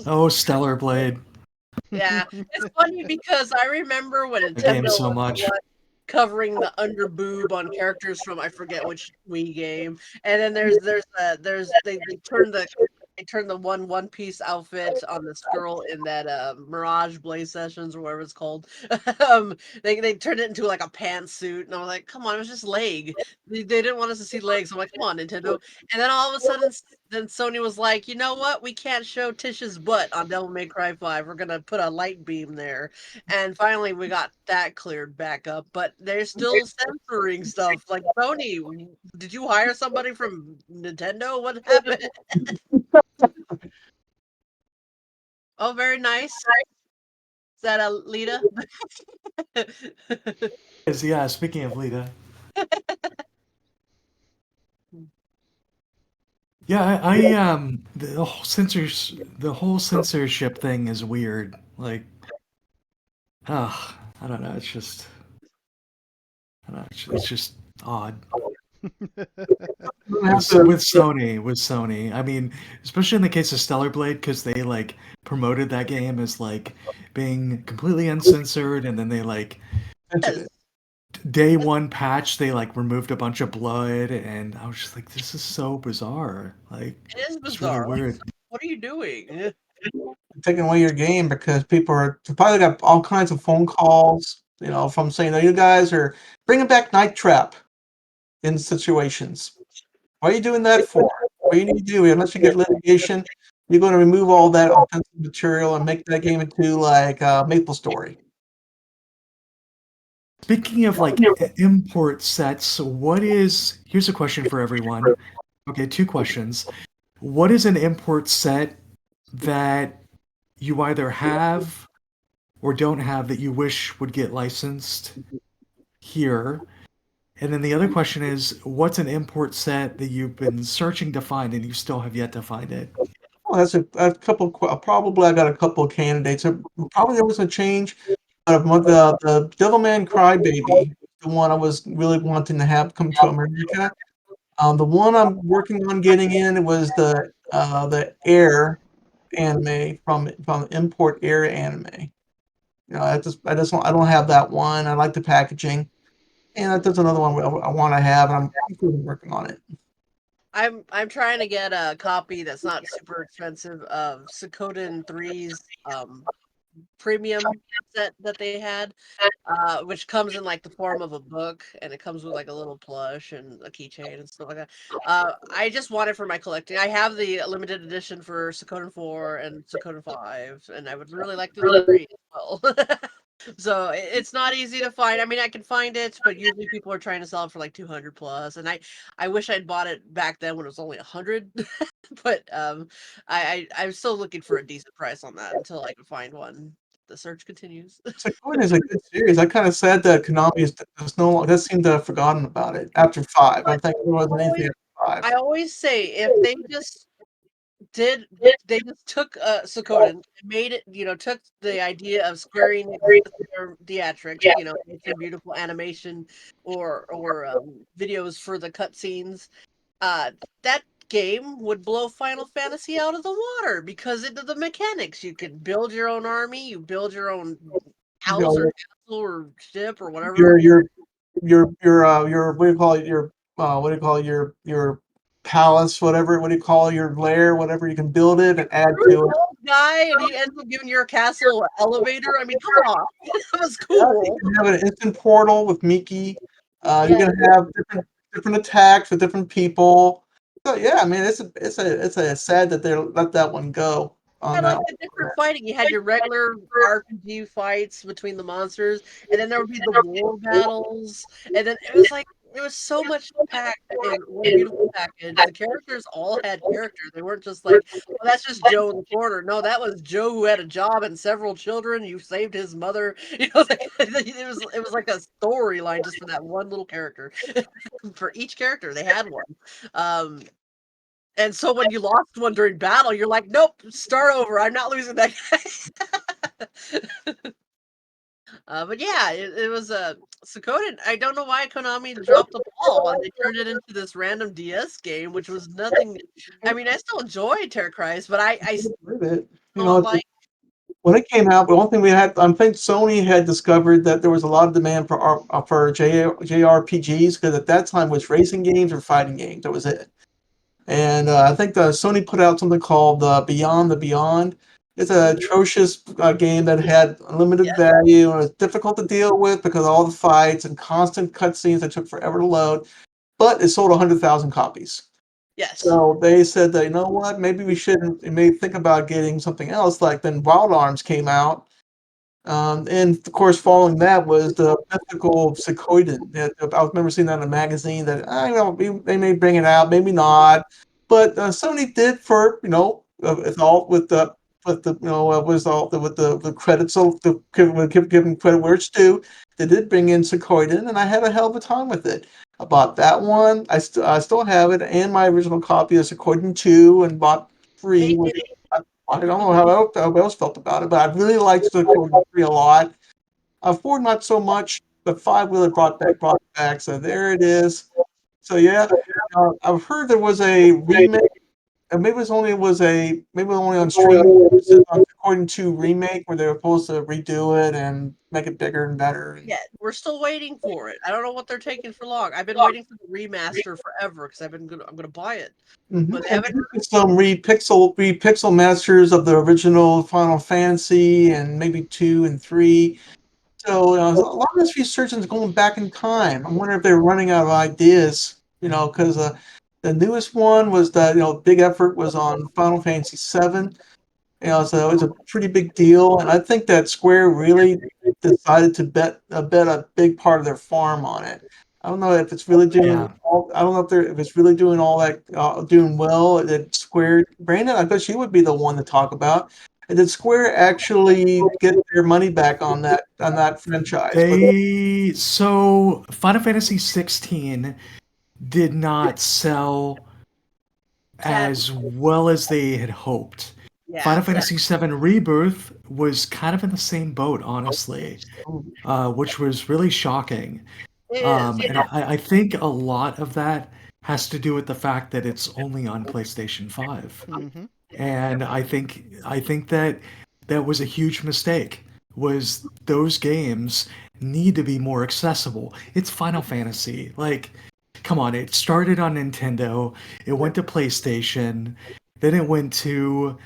Oh, Stellar Blade. Yeah, it's funny because I remember when The game Nintendo so was the much. one covering the under boob on characters from I forget which Wii game, and then they turned the One Piece outfit on this girl in that Mirage Blaze Sessions or whatever it's called. They turned it into like a pantsuit, and I was like, come on, it was just leg. They didn't want us to see legs. I'm like, come on, Nintendo. And then all of a sudden, then Sony was like, you know what? We can't show Tish's butt on Devil May Cry 5. We're gonna put a light beam there. And finally we got that cleared back up, but they're still censoring stuff. Like Sony, did you hire somebody from Nintendo? What happened? Oh, very nice. Is that a Lita? Yeah, speaking of Lita. Yeah, the whole censorship thing is weird. Like, I don't know. I don't know. It's just odd. You have to, With Sony, I mean, especially in the case of Stellar Blade, because they like promoted that game as like being completely uncensored, and then they like Yes, day one patch they like removed a bunch of blood, and I was just like, this is so bizarre. Like, it is it's really bizarre. Like, weird. what are you doing? taking away your game because people are probably got all kinds of phone calls, from saying, "Oh, you guys are bringing back Night Trap in situations. Why are you doing that for? What you need to do unless you get litigation." you're going to remove all that offensive material and make that game into like Maple Story. Speaking of like import sets, here's a question for everyone. Okay, two questions. What is an import set that you either have or don't have that you wish would get licensed here? And then the other question is, what's an import set that you've been searching to find and you still have yet to find it? Well, that's a couple. Probably I got a couple of candidates. Probably there was a change. But the Devilman Crybaby, the one I was really wanting to have come to America. The one I'm working on getting in was the Air anime from Import Air anime. You know, I don't have that one. I like the packaging, and that's another one I want to have, and I'm working on it. I'm trying to get a copy that's not super expensive of Suikoden 3's premium set that they had, which comes in like the form of a book, and it comes with like a little plush and a keychain and stuff like that. I just want it for my collecting. I have the limited edition for Suikoden 4 and Suikoden 5, and I would really like the 3 as well. So it's not easy to find. I mean, I can find it, but usually people are trying to sell it for like 200 plus, and I wish I'd bought it back then when it was only 100. But I'm still looking for a decent price on that until I can find one. The search continues. Suikoden is a good series. I'm kind of sad that Konami is no longer. That seemed to have forgotten about it after 5. I But think there wasn't anything after I 5. always say if they just did they just took Suikoden and made it, took the idea of Square Enix their theatrics, made some beautiful animation or videos for the cutscenes. That game would blow Final Fantasy out of the water because of the mechanics. You could build your own army, you build your own You house or know, castle or ship or whatever. your your your what do you call it? Your what do you call it? Your palace, whatever. What do you call it? Your lair, whatever. You can build it and add There was to an it. old guy and he ends up giving your castle an elevator. I mean, come on. That was Yeah, you cool. can have an instant portal with Miki. You Yeah. can have different attacks with different people. So yeah, I mean it's a sad that they let that one go on Had like that the different fighting. You had your regular RPG fights between the monsters, and then there would be the war battles, and then it was so much packed in one beautiful package. The characters all had characters. They weren't just like, well, that's just Joe in the corner. No, that was Joe who had a job and several children. You saved his mother. Like it was like a storyline just for that one little character. For each character, they had one. Um, and so when you lost one during battle, you're like, "Nope, start over. I'm not losing that guy." But yeah, it was a Suikoden. I don't know why Konami dropped the ball and they turned it into this random DS game, which was nothing. I mean, I still enjoy Terra Christ, but I with it. You know, don't like. when it came out, the only thing we had, I think Sony had discovered that there was a lot of demand for JRPGs because at that time it was racing games or fighting games. That was it. And I think Sony put out something called Beyond the Beyond. It's an Mhm. atrocious game that had unlimited Yes, value and was difficult to deal with because of all the fights and constant cutscenes that took forever to load. But it sold 100,000 copies. yes, So they said that, you know what, maybe we shouldn't, maybe think about getting something else. Like then Wild Arms came out, and of course, following that was the mythical Sequoiden. I remember seeing that in a magazine that they may bring it out, maybe not. But Sony did for it's all with the was all with the credits. So give them credit where it's due. They did bring in Sequoiden, and I had a hell of a time with it. I bought that one. I still have it, and my original copy of Sequoiden 2, and bought 3, hate which it. I don't know how everybody else felt about it, but I really liked the Code 3 a lot. 4 not so much, but 5 really brought it back. So there it is. So yeah, I've heard there was a remake, and maybe it was only on streaming services on According to remake where they were supposed to redo it and make it bigger and better. Yeah, we're still waiting for it. I don't know what they're taking for long. I've been waiting for the remaster forever because I'm gonna buy it, but they And haven't. some repixel masters of the original Final Fantasy and maybe 2 and 3. So, a lot of these researchers going back in time. I wonder if they're running out of ideas, because The newest one was that big effort was on Final Fantasy VII. So it was a pretty big deal, and I think that Square really decided to bet a big part of their farm on it. I don't know if it's really doing Yeah. all. I don't know if it's really doing all that doing well. Did Square, Brandon? I bet you would be the one to talk about. And did Square actually get their money back on that franchise? But So Final Fantasy 16 did not sell Sad. as well as they had hoped. Yeah, Final sad. Fantasy VII Rebirth was kind of in the same boat, honestly, which was really shocking. It is. And I think a lot of that has to do with the fact that it's only on PlayStation 5. Mm-hmm. And I think that that was a huge mistake. Was those games need to be more accessible. It's Final Fantasy. Like, come on, it started on Nintendo, it went to PlayStation, then it went to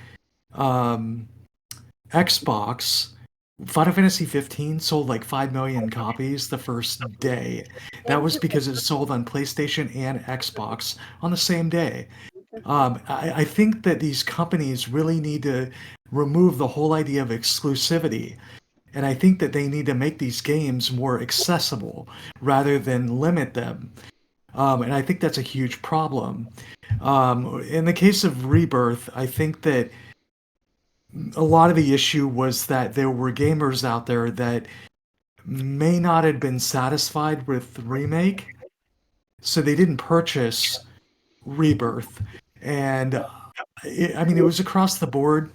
um, Xbox. Final Fantasy 15 sold like 5 million copies the first day. That was because it sold on PlayStation and Xbox on the same day. I think that these companies really need to remove the whole idea of exclusivity. And I think that they need to make these games more accessible rather than limit them. And I think that's a huge problem. In the case of Rebirth, I think that a lot of the issue was that there were gamers out there that may not have been satisfied with Remake, so they didn't purchase Rebirth. And I mean, it was across the board,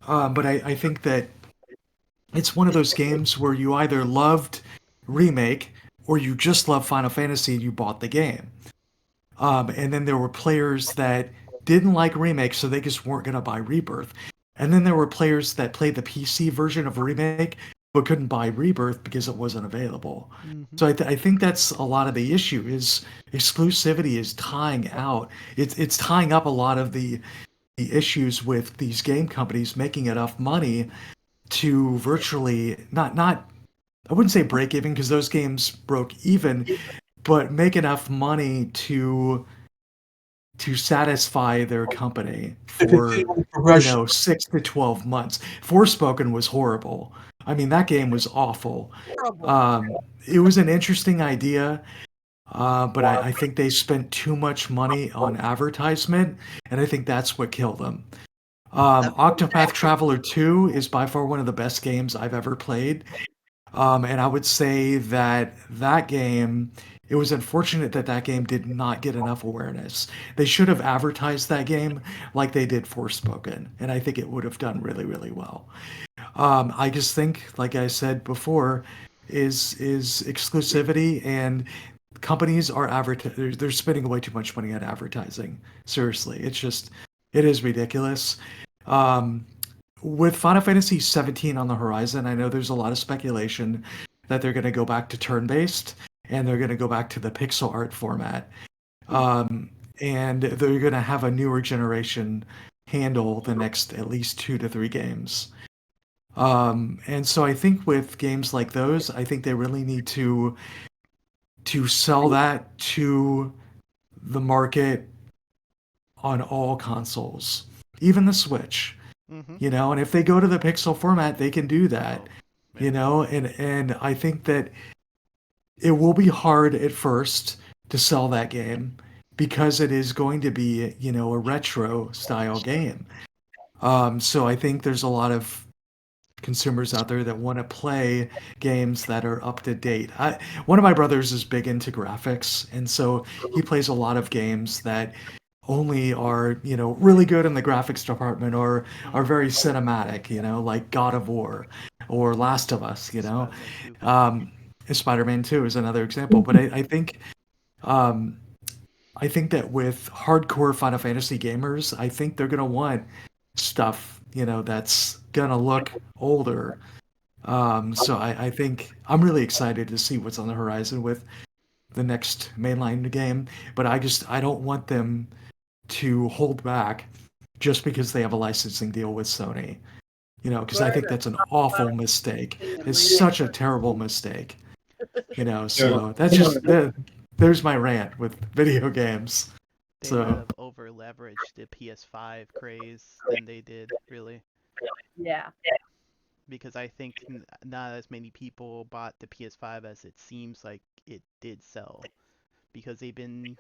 but I think that it's one of those games where you either loved Remake or you just love Final Fantasy and you bought the game. And then there were players that didn't like Remake, so they just weren't going to buy Rebirth. And then there were players that played the PC version of Remake but couldn't buy Rebirth because it wasn't available. Mm-hmm. So I think that's a lot of the issue is exclusivity is tying out. It's tying up a lot of the issues with these game companies making enough money to virtually not I wouldn't say break even because those games broke even, but make enough money to satisfy their company the for continual progression. 6 to 12 months. Forspoken was horrible. I mean, that game was awful. Horrible. It was an interesting idea, but I think they spent too much money on advertisement, and I think that's what killed them. That's Octopath Traveler 2 is by far one of the best games I've ever played. And I would say that that game, it was unfortunate that that game did not get enough awareness. They should have advertised that game like they did Forspoken, and I think it would have done really, really well. I just think, like I said before, is exclusivity and companies are they're spending way too much money on advertising. Seriously, it is ridiculous. Um, with Final Fantasy 17 on the horizon, I know there's a lot of speculation that they're going to go back to turn-based and they're going to go back to the pixel art format. Um, and they're going to have a newer generation handle the next at least 2 to 3 games. And so I think with games like those, I think they really need to sell that to the market on all consoles, even the Switch. Mm-hmm. And if they go to the pixel format, they can do that. And I think that it will be hard at first to sell that game because it is going to be, a retro style game. So I think there's a lot of consumers out there that want to play games that are up to date. One of my brothers is big into graphics, and so he plays a lot of games that only are, really good in the graphics department or are very cinematic, like God of War or Last of Us, Spider-Man 2. um, Spider-Man 2 is another example. But um, I think that with hardcore Final Fantasy gamers, I think they're gonna want stuff, that's gonna look older. So I think I'm really excited to see what's on the horizon with the next mainline game. But I don't want them to hold back just because they have a licensing deal with Sony. Because I think that's an awful mistake. It's such a terrible mistake. Yeah. So that's just there's my rant with video games. They might So have over leveraged the PS5 craze than they did, really. Yeah. Because I think not as many people bought the PS5 as it seems like it did sell. Because they've been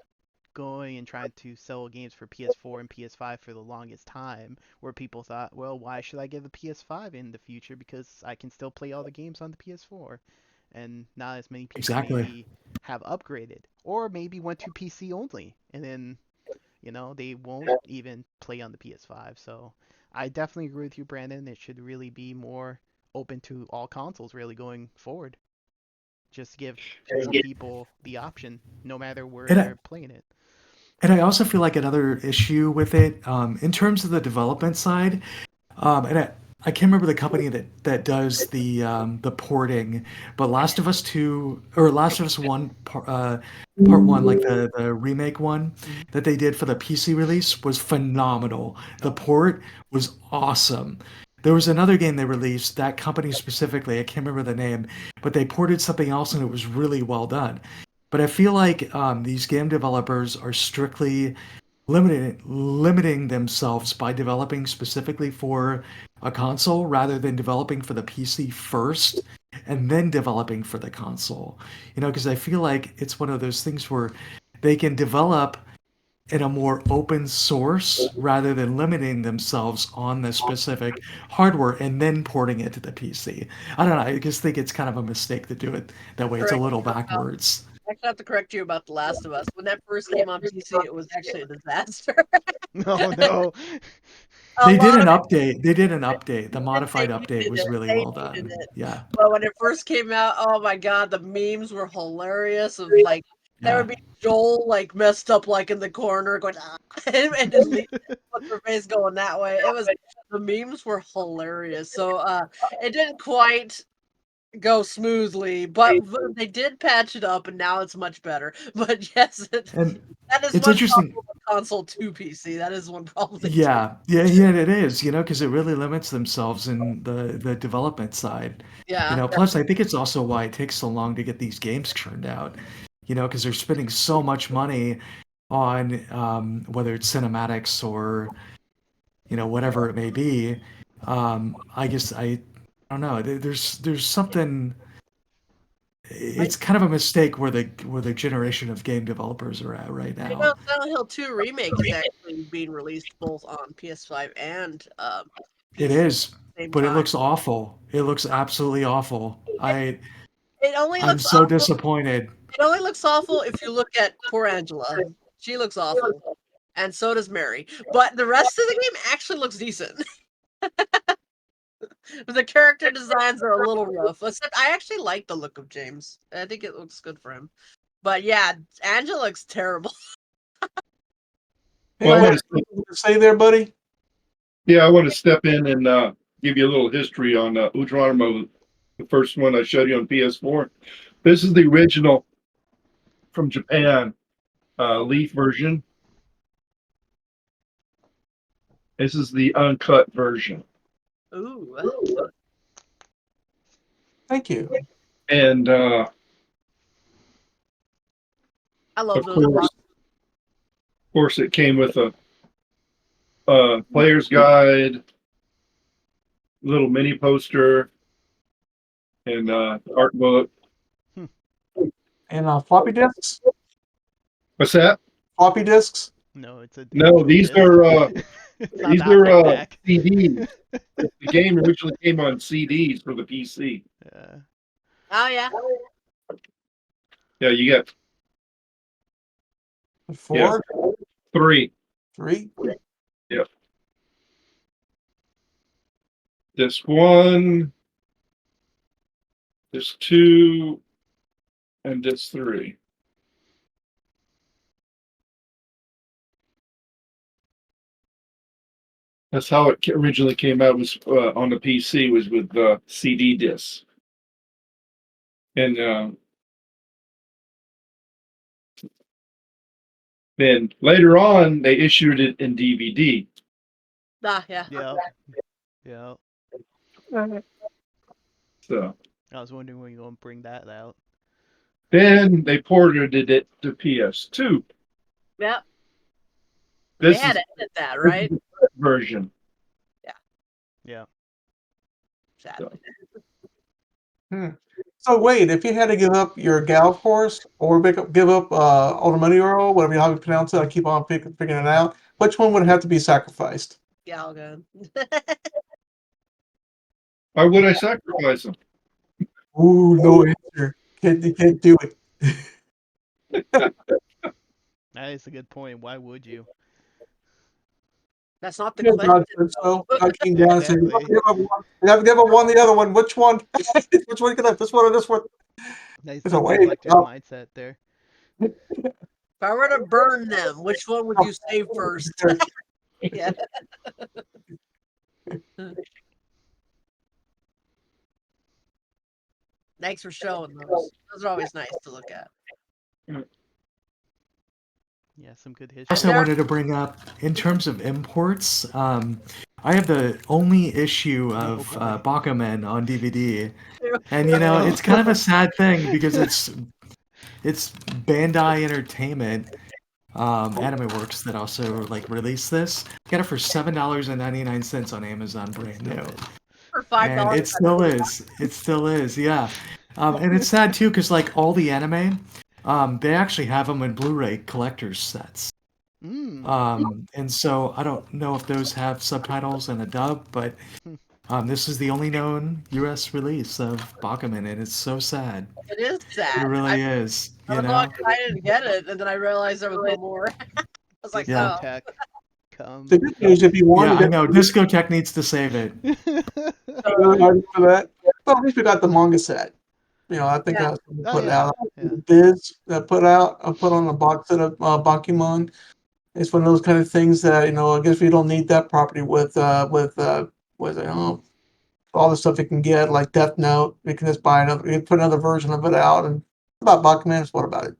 going and trying to sell games for PS4 and PS5 for the longest time, where people thought, well, why should I get the PS5 in the future? Because I can still play all the games on the PS4. And not as many people exactly. maybe have upgraded, or maybe went to PC only, and then they won't even play on the PS5. So I definitely agree with you, Brandon. It should really be more open to all consoles really going forward. Just give more people the option, no matter where And I, they're playing it. and I also feel like another issue with it, in terms of the development side, and I can't remember the company that does the porting, but Last of Us 2 or Last of Us 1 part 1, like the remake one Mhm. that they did for the PC release was phenomenal. The Oh, port was awesome. There was another game they released, that company specifically, I can't remember the name, but they ported something else and it was really well done. But I feel like these game developers are strictly limiting themselves by developing specifically for a console rather than developing for the PC first and then developing for the console. Because I feel like it's one of those things where they can develop in a more open source rather than limiting themselves on the specific hardware and then porting it to the PC. I don't know. I just think it's kind of a mistake to do it that way. It's a Correct. little backwards. I actually have to correct you about The Last of Us. When that first came on PC, it was actually a disaster. no, no. A They did lot an of update. They did an update. The they modified update needed was it. really They well needed done. it. Yeah. But when it first came out, oh my god, the memes were hilarious. Of like, there Yeah. would be Joel like messed up like in the corner going, ah, and then Lisa what's her face going that way. It was the memes were hilarious. So it didn't quite go smoothly, but they did patch it up, and now it's much better. But yes, And that is it's one interesting. problem with console to PC. That is one problem they do. Yeah, it is, because it really limits themselves in the development side. Yeah, Plus I think it's also why it takes so long to get these games churned out. Because they're spending so much money on whether it's cinematics or whatever it may be. I guess I don't know. There's something. I, It's kind of a mistake where the generation of game developers are at right I know now. Silent Hill 2 remake is actually being released both on PS5 and It PC at is, the same but it time. looks awful. It looks absolutely awful. It, it only I'm looks so awful. disappointed. It only looks awful if you look at poor Angela. She looks awful, and so does Mary. But the rest of the game actually looks decent. The character designs are a little rough. Except I actually like the look of James. I think it looks good for him. But yeah, Angela looks terrible. Hey, Well, I But want Ed, to, anything to say there, buddy? yeah, I want to step in and give you a little history on Ujranimo, the first one I showed you on PS4. This is the original from Japan, Leaf version. This is the uncut version. ooh, Thank you. And I love of those course, boxes. it came with a player's guide, little mini poster, and art book. Hmm. And floppy disks? What's that? Floppy disks? No, it's a No, digital disc. It's not the optic pack. CDs. The game originally came on CDs for the PC. Yeah. Oh yeah. Yeah, you got yeah Four? three. Three? Yeah, this one, this two, and this three. That's how it originally came out. Was on the PC was with CD discs, and then later on they issued it in DVD. Ah yeah. Yeah. Yeah. So I was wondering when you're going to bring that out. then they ported it to PS2. Yep. They This had is to edit that, this right? is the version. Yeah. Sadly. Hmm. So wait, if you had to give up your gal horse or give up Old Money Earl, whatever you how you pronounce it, I keep on figuring it out. Which one would have to be sacrificed? Galgun. Why would I sacrifice them? Ooh, no answer. You can't do it. That is a good point. Why would you? That's not the Yeah, God question, said so. though. God came Yeah, down and said, exactly. "You have to give up one, the other one. Which one? Which one can I? This one or this one?" Nice, It's a nice way. collector's mindset there. If I were to burn them, which one would you save first? Yeah. Thanks for showing those. Those are always nice to look at. Yeah, some good Also, I history. wanted to bring up in terms of imports. I have the only issue Oh of boy. Bakuman on DVD, and Oh. it's kind of a sad thing because it's Bandai Entertainment, Anime Works that also like released this. Got it for $7.99 on Amazon, brand Still new, is. For $5, and it still is. It still is, yeah. And it's sad too because like all the anime, they actually have them in Blu-ray collector's sets. Mm. And so I don't know if those have subtitles and a dub, but this is the only known U.S. release of Bakuman, and it's so sad. it is It sad. really is, I you was all know? excited to get it, and then I realized there was no more. I was like, Yeah. oh. Discotheque. Come. The good news, if you want Yeah, to I get know. Discotech needs to save it. really hard for that, well, at least we got the manga set. I think Yeah. someone Oh put yeah. out Yeah. Biz that put on a box set of Bakuman. It's one of those kind of things that I guess we don't need that property with all the stuff you can get like Death Note. We can just buy another. We can put another version of it out. And what about Bakuman? What about it?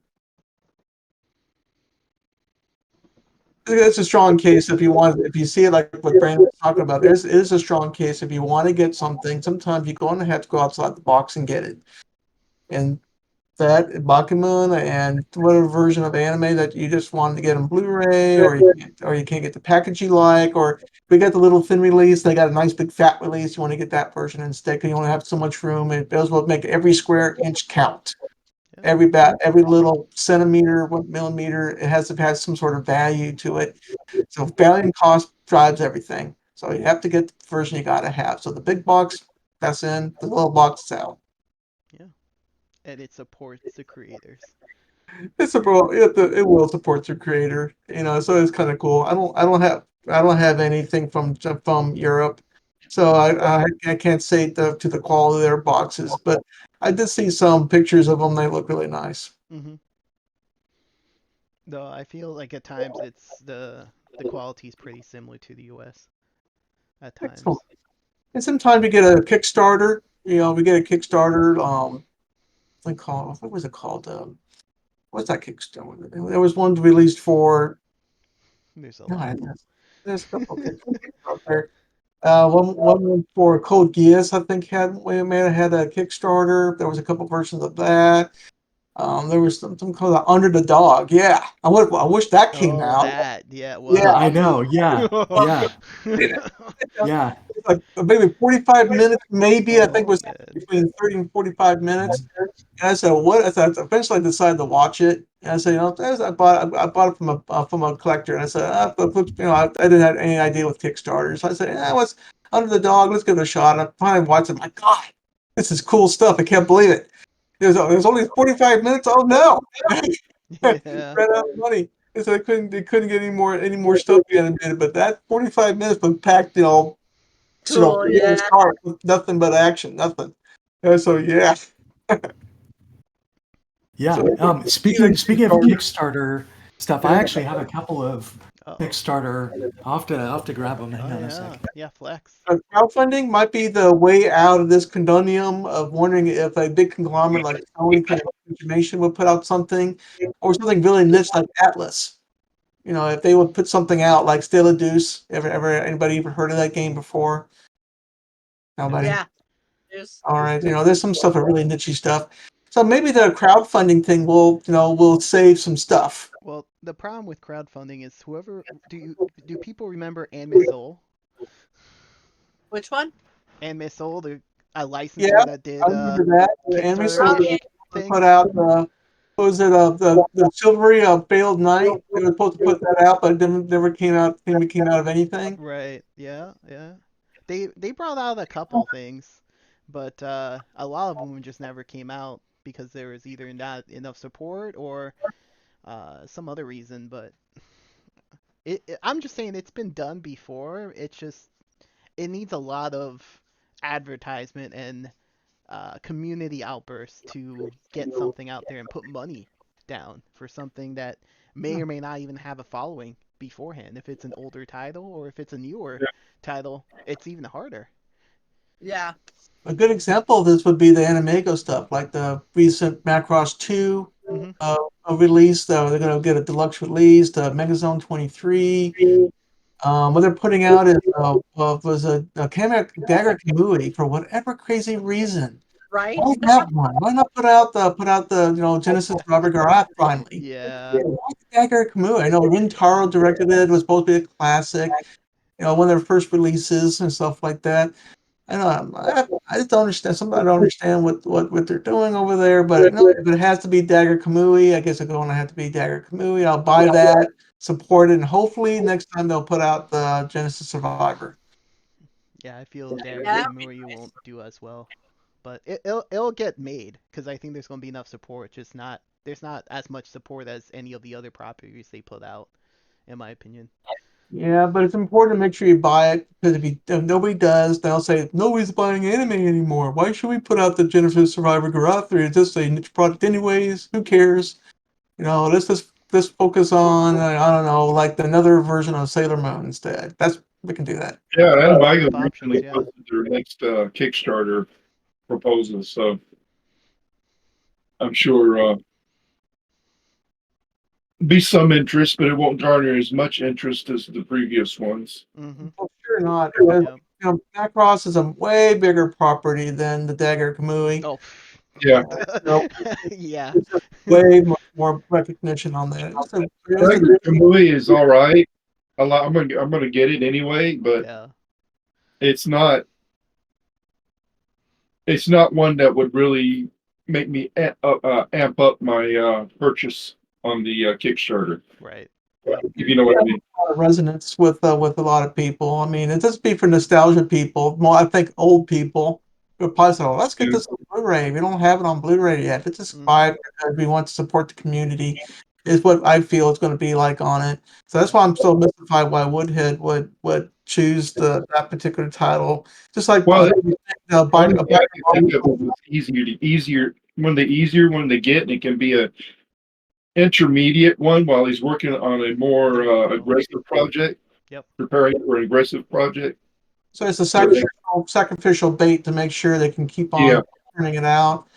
It's a strong case if you want. If you see it like what Brandon was talking about, it is a strong case if you want to get something. Sometimes you're going to have to go outside the box and get it. And that Bakuman and whatever version of anime that you just wanted to get on Blu-ray, or you can't get the package you like, or we got the little thin release. They got a nice big fat release. You want to get that version instead because you want to have so much room. It does well make every square inch count. Yeah. Every little centimeter, what millimeter, it has to have some sort of value to it. So value and cost drives everything. So you have to get the version you got to have. So the big box, that's in. The little box is out. Yeah. And it supports the creators. It will support your creator, so it's kind of cool. I don't have anything from Europe, so I can't say to the quality of their boxes, but I did see some pictures of them. They look really nice. Mhm. Though I feel like at times the quality is pretty similar to the US at Excellent. times. And sometimes we get a Kickstarter. We get a Kickstarter. What was it called? What's that Kickstarter? There was one released for. There's a lot. God, there's a couple of Kickstarters out there. One for Code Geass, I think we may have had a Kickstarter. There was a couple versions of that. There was something called Under the Dog. Yeah, I wish that came Oh, out. that. Yeah, Yeah, I wow. know. Yeah. Yeah. Yeah. maybe 45 minutes, maybe. I think it Oh was man. between 30 and 45 minutes. And I said, what? I said, eventually I decided to watch it. And I said, I bought it from a collector. And I said, I didn't have any idea with Kickstarter. So I said, what's Under the Dog? Let's give it a shot. And I finally watched it. My God, this is cool stuff. I can't believe it. There's only 45 minutes. Oh no. Ran Yeah. out of money. They said they couldn't get any more stuff animated, but that 45 minutes was packed, Cool, beginning to yeah. start with nothing but action, nothing. And so yeah. Yeah. So Speaking of Kickstarter stuff, I yeah. actually have a couple of Uh-oh. Kickstarter. I'll have to grab them. Oh Hang on a yeah. second. Yeah, flex. Crowdfunding might be the way out of this conundrum of wondering if a big conglomerate like Sony kind of information would put out something, or something really niche like Atlas. If they would put something out like Stella Deuce. Ever anybody even heard of that game before? Nope. Nobody. Yeah. There's All right, there's some stuff, really niche stuff. So maybe the crowdfunding thing will save some stuff. Well, the problem with crowdfunding is whoever do people remember Anime Soul? Which one? Anime Soul, the a Yeah, licensor that I did remember that. Anime Kickstarter Soul Oh ish yeah, put things. out what was it the Chivalry of Failed Knight? They were supposed to put that out, but it never came out of anything. Right. Yeah. Yeah. They brought out a couple things, but a lot of them just never came out because there was either not enough support or some other reason. But I'm just saying it's been done before. It's just it needs a lot of advertisement and community outbursts to get something out there and put money down for something that may or may not even have a following beforehand. If it's an older title or if it's a newer title, it's even harder. yeah, A good example of this would be the Animago stuff, like the recent Macross 2 Hmm. release. They're going to get a deluxe release. The Megazone 23. What they're putting out is was a Dagger Kamui for whatever crazy reason. right. Why that one? Why not put out the Genesis Robert Garat finally? Yeah. Why Dagger Kamui? I know Rintaro directed it. It was supposed to be a classic. One of their first releases and stuff like that. I know I just don't understand. Somebody don't understand what they're doing over there. But if it has to be Dagger Kamui, I guess it's going to have to be Dagger Kamui. I'll buy that, support it, and hopefully next time they'll put out the Genesis Survivor. Yeah, I feel Dagger Yeah, Kamui won't do as well, but it'll get made because I think there's gonna be enough support. Just not there's not as much support as any of the other properties they put out, in my opinion. Yeah, but it's important to make sure you buy it because if nobody does, they'll say nobody's buying anime anymore. Why should we put out the Genesis Survivor Garage 3? It's just a niche product anyways. Who cares? Let's focus on I don't know, like another version of Sailor Moon instead. We can do that. Yeah, Lots Animago of options, recently yeah. posted their next Kickstarter proposal, so I'm sure be some interest, but it won't garner as much interest as the previous ones. Mhm. Well, sure not, because Yep. Macross is a way bigger property than the Dagger Kamui. Oh. Yeah, So Yeah. it's just way more recognition on that. It's a Tiger Kamui is all right. I'm gonna get it anyway, but Yeah. it's not it's not one that would really make me amp up my purchase on the Kickstarter, Right. Yep. if you know what I mean. lot of resonance with a lot of people. I mean, it doesn't be for nostalgia people. Well, I think old people who probably say, "Well, let's get Yeah. this on Blu-ray. We don't have it on Blu-ray yet. Let's just buy Mhm. it because we want to support the community." Is what I feel it's going to be like on it. So that's why I'm so mystified why Woodhead would choose that particular title. Just like Well, Bike only a thing Bike I can think of is easier one to get, and it can be a intermediate one while he's working on a There more you go. aggressive project, Yep. preparing for an aggressive project. So it's a So sacrificial bait to make sure they can keep yeah, on turning it out.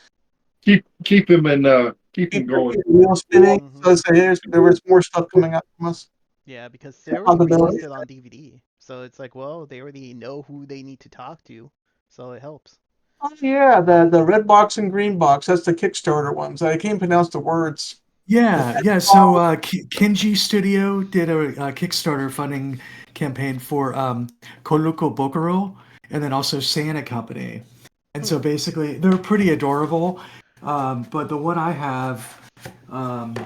keep him going. Keep the wheel spinning. Mhm. So it's there was more stuff coming out from us. Yeah, because they already released Possibility. it on DVD. So it's like, well, they already know who they need to talk to. So it helps. Oh yeah, the red box and green box. That's the Kickstarter ones. I can't pronounce the words. Yeah, yeah. So Kenji Studio did a Kickstarter funding campaign for Koluko Bokoro and then also Santa Company. And so basically, they're pretty adorable. But the one I have, um,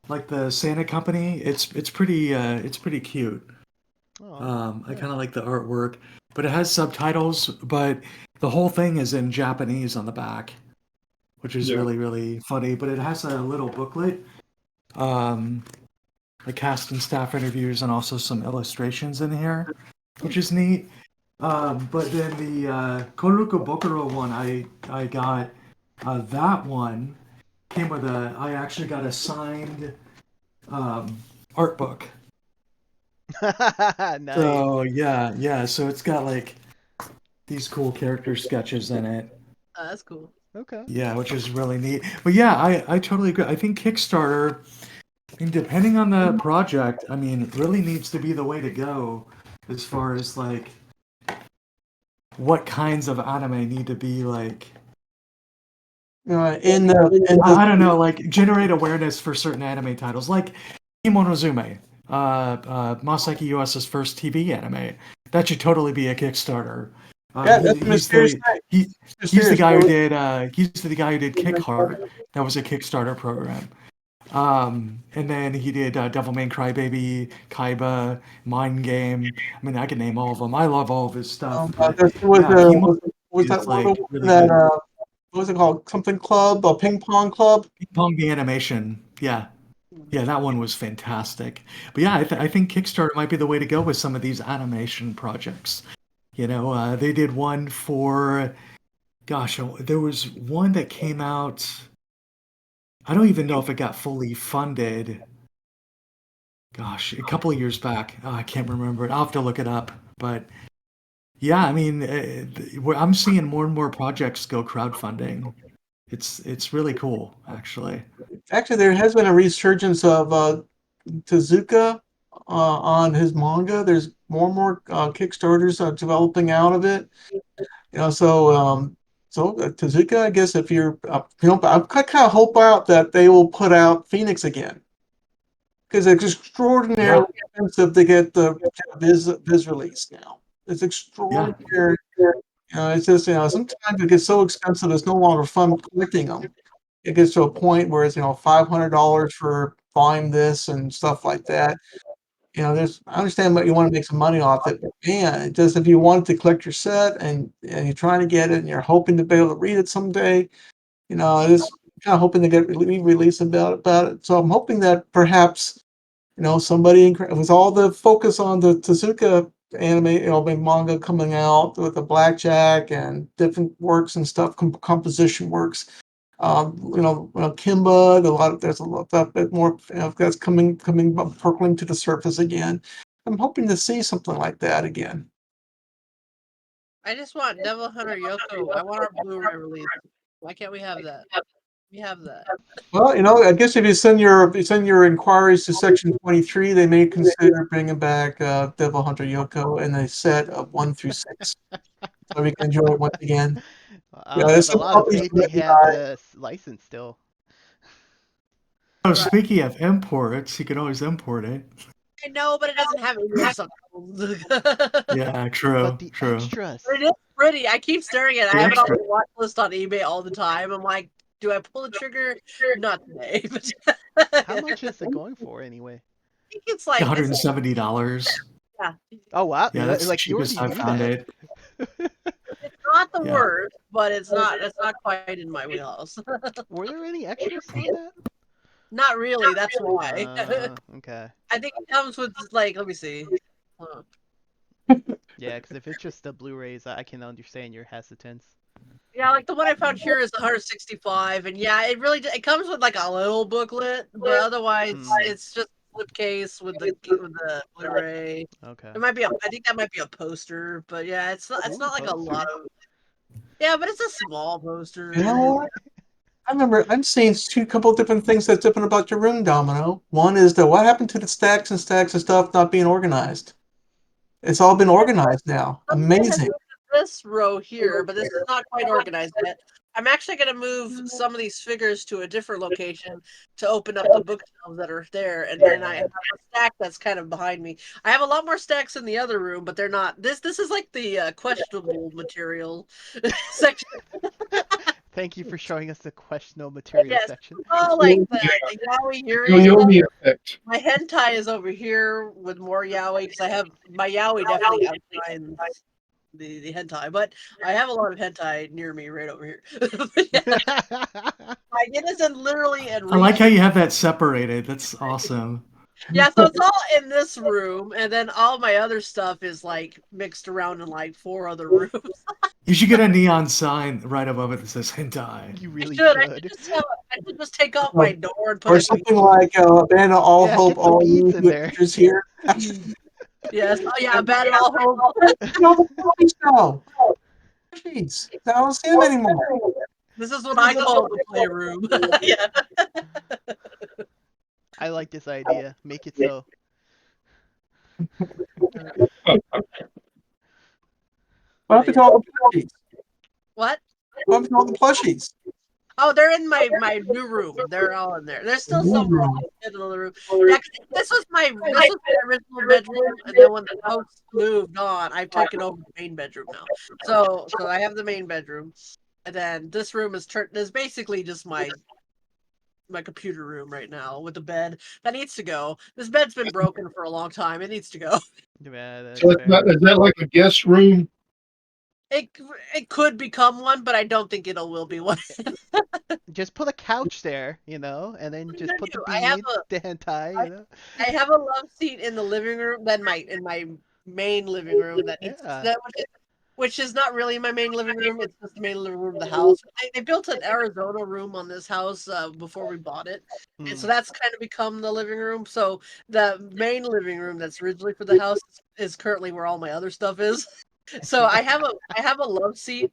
like the Santa Company, it's pretty cute. Oh, I nice. kind of like the artwork, but it has subtitles. But the whole thing is in Japanese on the back, which is Yeah. really funny. But it has a little booklet, um, like cast and staff interviews, and also some illustrations in here, which is neat. But then the Koruko Bokuro one, I got that one came with I actually got a signed um, art book. Nice. So yeah, yeah. So it's got like these cool character sketches in it. Oh, that's cool. Okay. Yeah, which is really neat. But yeah, I totally agree. I think Kickstarter, I mean, depending on the project, I mean, it really needs to be the way to go as far as like what kinds of anime need to be like In the I don't know, like generate awareness for certain anime titles. Like Kimonozume, Masaki Yuasa's first TV anime. That should totally be a Kickstarter. Yeah, He, that's a he's mysterious the thing. he, he's the Mysterious. guy who did Kick Heart. That was a Kickstarter program. And then he did Devilman Crybaby, Kaiba, Mind Game. I mean, I can name all of them. I love all of his stuff, but There was yeah, Kimono was that is one the like one really that good. what was it called? Something Club, a ping pong club? Ping Pong the animation, yeah. Yeah, that one was fantastic. But yeah, I think Kickstarter might be the way to go with some of these animation projects. They did one for, gosh, there was one that came out. I don't even know if it got fully funded. Gosh, a couple of years back. Oh, I can't remember it. I'll have to look it up. But yeah, I mean, I'm seeing more and more projects go crowdfunding. It's really cool, actually. Actually, there has been a resurgence of Tezuka on his manga. There's more and more Kickstarters developing out of it. Tezuka, I guess if you're, I kind of hope out that they will put out Phoenix again because it's Yeah, extraordinarily expensive to get the Viz release now. It's yeah, extraordinary. It's just sometimes it gets so expensive it's no longer fun collecting them. It gets to a point where it's $500 for volume this and stuff like that. There's I understand what you want to make some money off it, but man, just if you want to collect your set and you're trying to get it and you're hoping to be able to read it someday, just kind of hoping to get release about it. So I'm hoping that perhaps somebody with all the focus on the Tezuka anime, manga coming out with the blackjack and different works and stuff, composition works. Kimba, there's a lot that bit more that's coming percolating to the surface again. I'm hoping to see something like that again. I just want Devil Hunter Yoko. I want our Blu-ray release. Why can't we have that? We have that. Well, I guess if you send your inquiries to Section 23, they may consider bringing back Devil Hunter Yoko in a set of 1 through 6, so we can enjoy it once again. Yeah, I there's have a some lot of puppies faith they that have die. the license still. Oh, Right. speaking of imports, you can always import it. I know, but it doesn't have English subtitles. Yeah, But true, the true. extras. It is pretty. I keep staring at it. I The have it on extra. the watch list on eBay all the time. I'm like, do I pull the trigger? Not today. But How much is it going for anyway? I think it's like $170. yeah. Oh wow, Yeah, that's the like you cheapest already I've knew found that. it. It's not the Yeah. worst, but it's not quite in my wheelhouse. Were there any extras on that? Not really. That's why. Okay. I think it comes with like. Let me see. Yeah, because if it's just the Blu-rays, I can understand your hesitance. Yeah, like the one I found here is 165, and yeah, it comes with like a little booklet, but otherwise Hmm. it's just a slipcase with the Blu-ray. Okay. It might be I think that might be a poster, but yeah, it's not Ooh, like a lot poster. of yeah, but it's a small You know poster. what? I remember I'm seeing couple different things that's different about your room, Domino. One is that what happened to the stacks and stacks of stuff not being organized? It's all been organized now. Some of it has Amazing. moved to this row here, but this is not quite organized yet. I'm actually going to move some of these figures to a different location to open up the bookshelves that are there, and then I have a stack that's kind of behind me. I have a lot more stacks in the other room, but they're not. This is like the questionable material section. Thank you for showing us the questionable material Yes, section. oh, like the yaoi yuri stuff. Yo-Yomi effect. My hentai is over here with more yaoi because I have my yaoi definitely outshines the hentai, but I have a lot of hentai near me right over here. Yeah, like it isn't literally in I like reach. how you have that separated. That's awesome. Yeah, so it's all in this room, and then all my other stuff is like mixed around in like 4 other rooms. You should get a neon sign right above it that says hentai. You I really should. I should should. just have. I should just take off my door and put Or a something like abandon all Yeah, hope, get some all beads you in good there. creatures here. yes. Oh yeah, abandon all hope. No, the puppies now. Jeez, I don't see them anymore. This is what I call the playroom. Yeah. I like this idea. Make it so. What happened to all the plushies? What? What happened to all the plushies? Oh, they're in my new room. They're all in there. There's still some in the room. Yeah, 'cause this was my original bedroom, and then when the folks moved on, I've taken over the main bedroom now. So I have the main bedroom, and then this room is basically just my computer room right now with the bed that needs to go. This bed's been broken for a long time. It needs to go. Yeah, So that's it's fair. not, is that like a guest room? It it could become one, but I don't think it'll will be one. Just put a couch there, and then I'm gonna just put the do. I have bead, the hentai, I, I have a love seat in the living room, then my in my main living room that needs Yeah. that which is not really my main living room. It's just the main living room of the house. They built an Arizona room on this house before we bought it, and so Hmm. that's kind of become the living room. So the main living room that's originally for the house is currently where all my other stuff is. So I have a love seat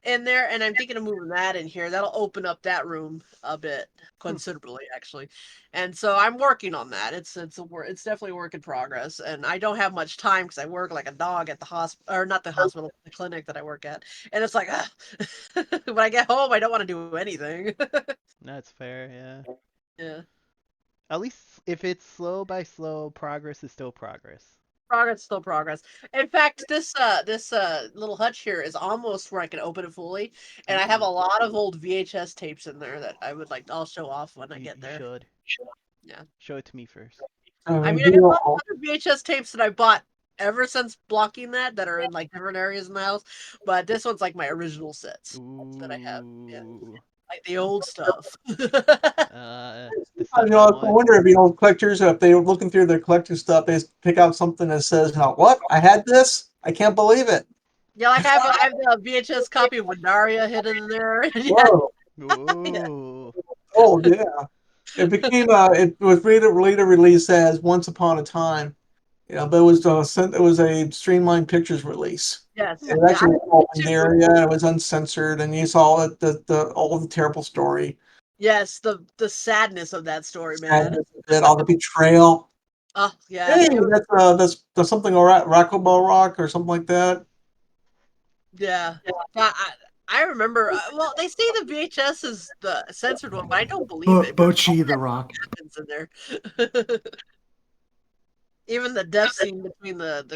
in there, and I'm thinking of moving that in here. That'll open up that room a bit Hmm. considerably, actually. And so I'm working on that. It's definitely a work in progress, and I don't have much time because I work like a dog at the hospital, or not the hospital, the clinic that I work at, and it's like, when I get home, I don't want to do anything. That's fair, yeah. Yeah. At least if it's slow by slow, progress is still progress. Progress, still progress. In fact, this little hutch here is almost where I can open it fully, and I have a Ooh, lot of old VHS tapes in there that I'll show off when I you, get you there. should. Yeah. Show it to me first. I We mean, I have a do lot all, of other VHS tapes that I bought ever since blocking that are in like different areas in the house, but this one's like my original sets that I have. Yeah, Ooh. like the old stuff. The stuff you I want. wonder if collectors, if they're looking through their collector stuff, they pick out something that says, "What? I had this? I can't believe it." Yeah, like I have the VHS copy of Windaria hidden in there. Yeah, Whoa! yeah. Ooh. Oh yeah. It was later released as Once Upon a Time. But it was a Streamlined Pictures release. Yes, It yeah, I actually was called did too. Pandaria. It was uncensored, and you saw the all the terrible story, Yes, the sadness of that story, man. sadness of it, all the betrayal. Oh yeah, Hey, it was, that's something Racklebell Rock or something like that. yeah. But I remember. Well, they say the VHS is the censored one, but I don't believe it because all Bochi the that Rock. happens in there. Even the death scene between the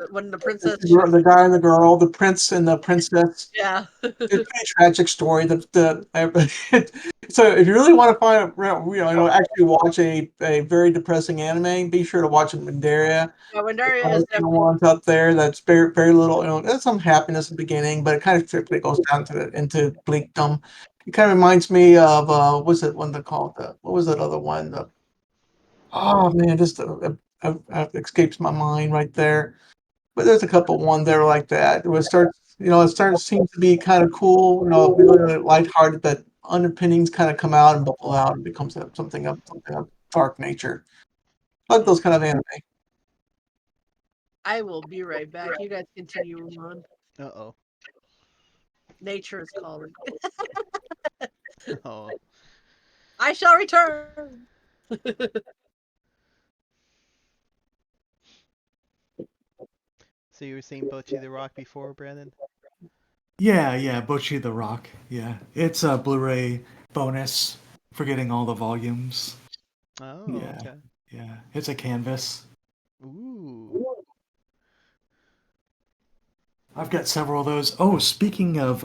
when the princess shoots. The guy and the girl, the prince and the princess. Yeah. It's a pretty tragic story. So if you really want to find, actually watch a very depressing anime, be sure to watch Pandaria. Yeah, Windaria One is of the definitely. ones out there that's very little, there's some happiness at the beginning, but it kind of quickly goes down into bleakdom. It kind of reminds me of what's it one they called? What was that other one? Oh man, just escapes my mind right there. But there's a couple one there like that. It starts seems to be kind of cool, really lighthearted, but underpinnings kind of come out and bubble out and becomes something of dark nature. I like Hmm. those kind of anime. I will be right back. You guys continue on. Uh-oh. Nature is calling. Oh. I shall return. So you were saying Bochi the Rock before, Brandon? Yeah, Bochi the Rock. Yeah, it's a Blu-ray bonus for getting all the volumes. Oh, Yeah, okay. yeah, it's a canvas. Ooh. I've got several of those. Oh, speaking of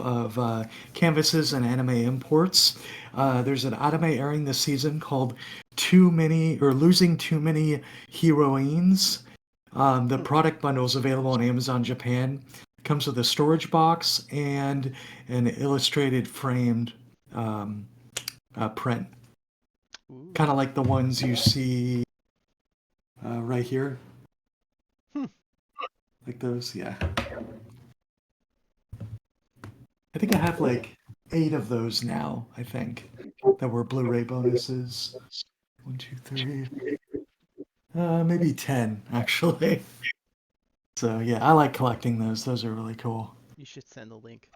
canvases and anime imports, there's an anime airing this season called Too Many or Losing Too Many Heroines. The product bundle is available on Amazon Japan. Comes with a storage box and an illustrated framed um, print, Ooh. kind of like the ones you see right here, Hmm. like those. Yeah, I think I have like 8 of those now. I think that were Blu-ray bonuses. One, two, three, maybe 10 actually. So yeah, I like collecting those. Those are really cool. You should send a link.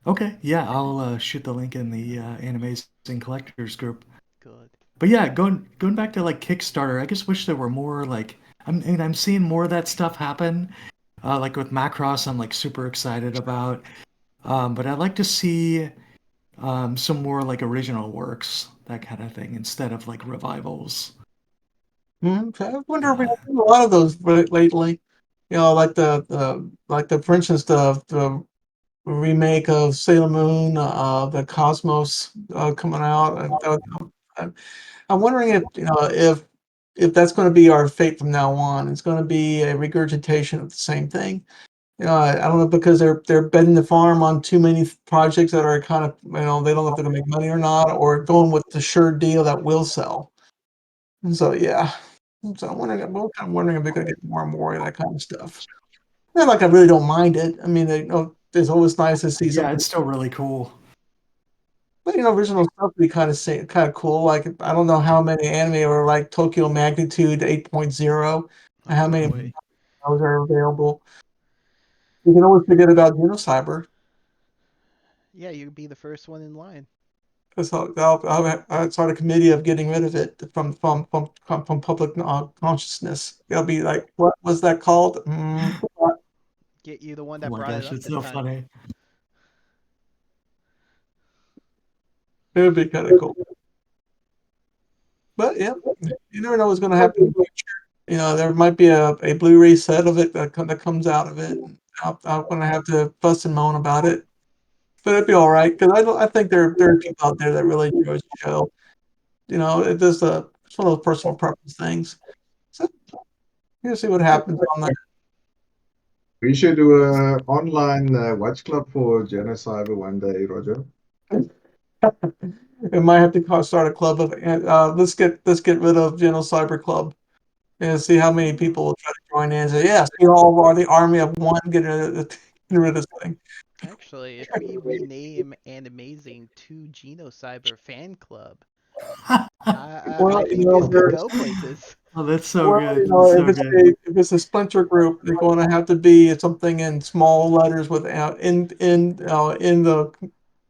Okay, yeah, I'll shoot the link in the Animazing Collectors group. Good. But yeah, going back to like Kickstarter, I just wish there were more like I'm seeing more of that stuff happen. Like with Macross, I'm like super excited about. But I'd like to see some more like original works, that kind of thing, instead of like revivals. Okay. I wonder if we Yeah. have seen a lot of those lately. Like for instance, the remake of Sailor Moon, the Cosmos coming out. I'm I'm wondering if if that's going to be our fate from now on. It's going to be a regurgitation of the same thing. I don't know because they're betting the farm on too many projects that are kind of they don't know if they're going to make money or not, or going with the sure deal that will sell. And so yeah, so I'm wondering if they're going to get more and more of that kind of stuff. Not like I really don't mind it. I mean, it's always nice to see Yeah, something. it's still really cool. But original stuff would be kind of cool. Like I don't know how many anime are like Tokyo Magnitude 8.0, and how Oh many of boy. those are available. You can always forget about Genocyber Yeah, you'd be the first one in line. because I'll start a committee of getting rid of it from public consciousness. It'll be like, what was that called? Get you the one Oh that my brought it gosh, up it's this so time. funny. It would be kind of cool. But yeah, you never know what's going to happen in the future. There might be a Blu-ray set of it that comes out of it. I'm going to have to fuss and moan about it, but it'd be all right because I think there are people out there that really enjoy the show. It's one of those personal preference things. So we'll see what happens on that. We should do a online watch club for Genocide one day, Roger. It might have to start a club of let's get rid of Cyber Club and see how many people will try to join in and say, yes, we all are the army of one, get rid of this thing. Actually, if we rename Animazing to Genocyber Fan Club, I Well, think this could go places. Oh, that's so well, good. That's so good. if it's a splinter group, they're going to have to be something in small letters with in the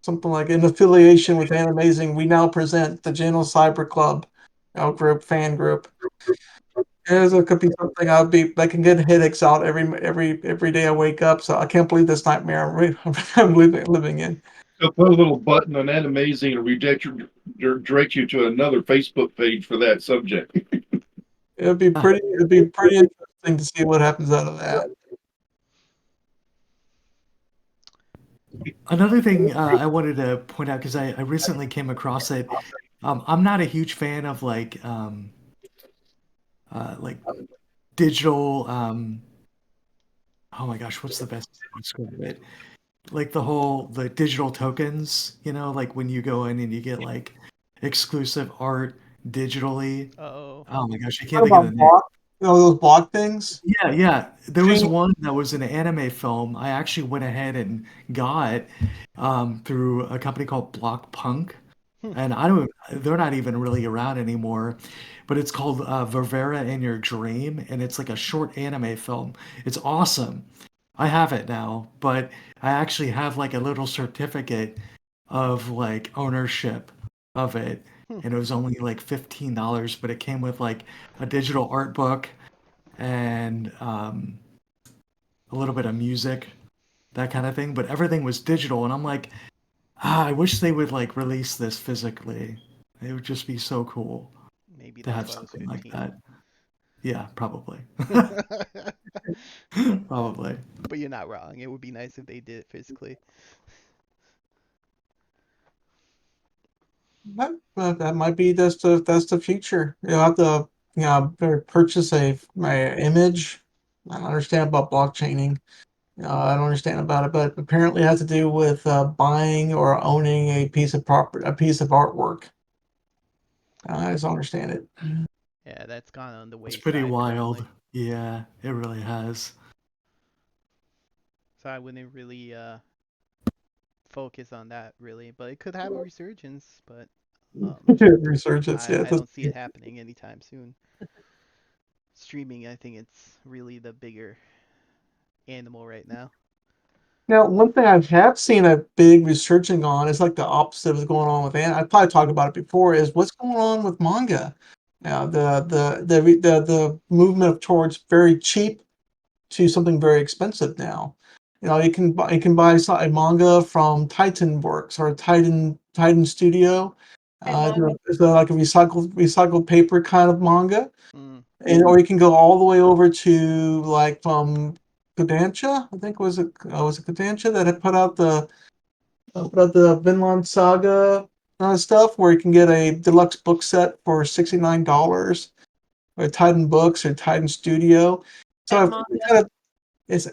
something like in affiliation with Animazing. We now present the Cyber Club, fan group. It could be something I can get headaches out every day I wake up. So I can't believe this nightmare I'm living in. So put a little button on Animazing and direct you to another Facebook page for that subject. Ah, It'd be pretty interesting to see what happens out of that. another thing I wanted to point out because I recently came across it. I'm not a huge fan of like digital. Oh my gosh, what's the best way to describe it? Like the digital tokens. Like when you go in and you get like exclusive art digitally. Oh, Oh my gosh, I What can't think of about the name. block? Those block things. Yeah, yeah. There was Change. one that was an anime film. I actually went ahead and got through a company called Block Punk, hmm. and I don't. They're not even really around anymore. But it's called Ververa in Your Dream, and it's like a short anime film. It's awesome. I have it now, but I actually have like a little certificate of like ownership of it, Hmm. and it was only like $15, but it came with like a digital art book and a little bit of music, that kind of thing. But everything was digital, and I'm like, I wish they would like release this physically. It would just be so cool Maybe to that's have why it was something like 15. that. Yeah, probably. Probably. But you're not wrong. It would be nice if they did it physically. That might be that's the future. You'll have to purchase my image. I don't understand about blockchaining. I don't understand about it, but apparently it has to do with buying or owning a piece of artwork. I just don't understand it. Yeah, that's gone on the It's pretty wayside wild. definitely. Yeah, it really has. So I wouldn't really focus on that really, but it could have a resurgence. But um, Resurgence, yeah. I don't see it happening anytime soon. Streaming, I think it's really the bigger animal right now. Now, one thing I have seen a big resurging on is like the opposite of what's going on with I probably talked about it before. Is what's going on with manga? Now, the movement towards very cheap to something very expensive now. you can buy a manga from Titan Works or Titan Studio. And manga. It's like a recycled paper kind of manga, Mm. and or you can go all the way over to like from Kodansha. I think was it Kodansha that had put out the Vinland Saga stuff, where you can get a deluxe book set for $69, or Titan Books or Titan Studio. So And I've manga. kind of it's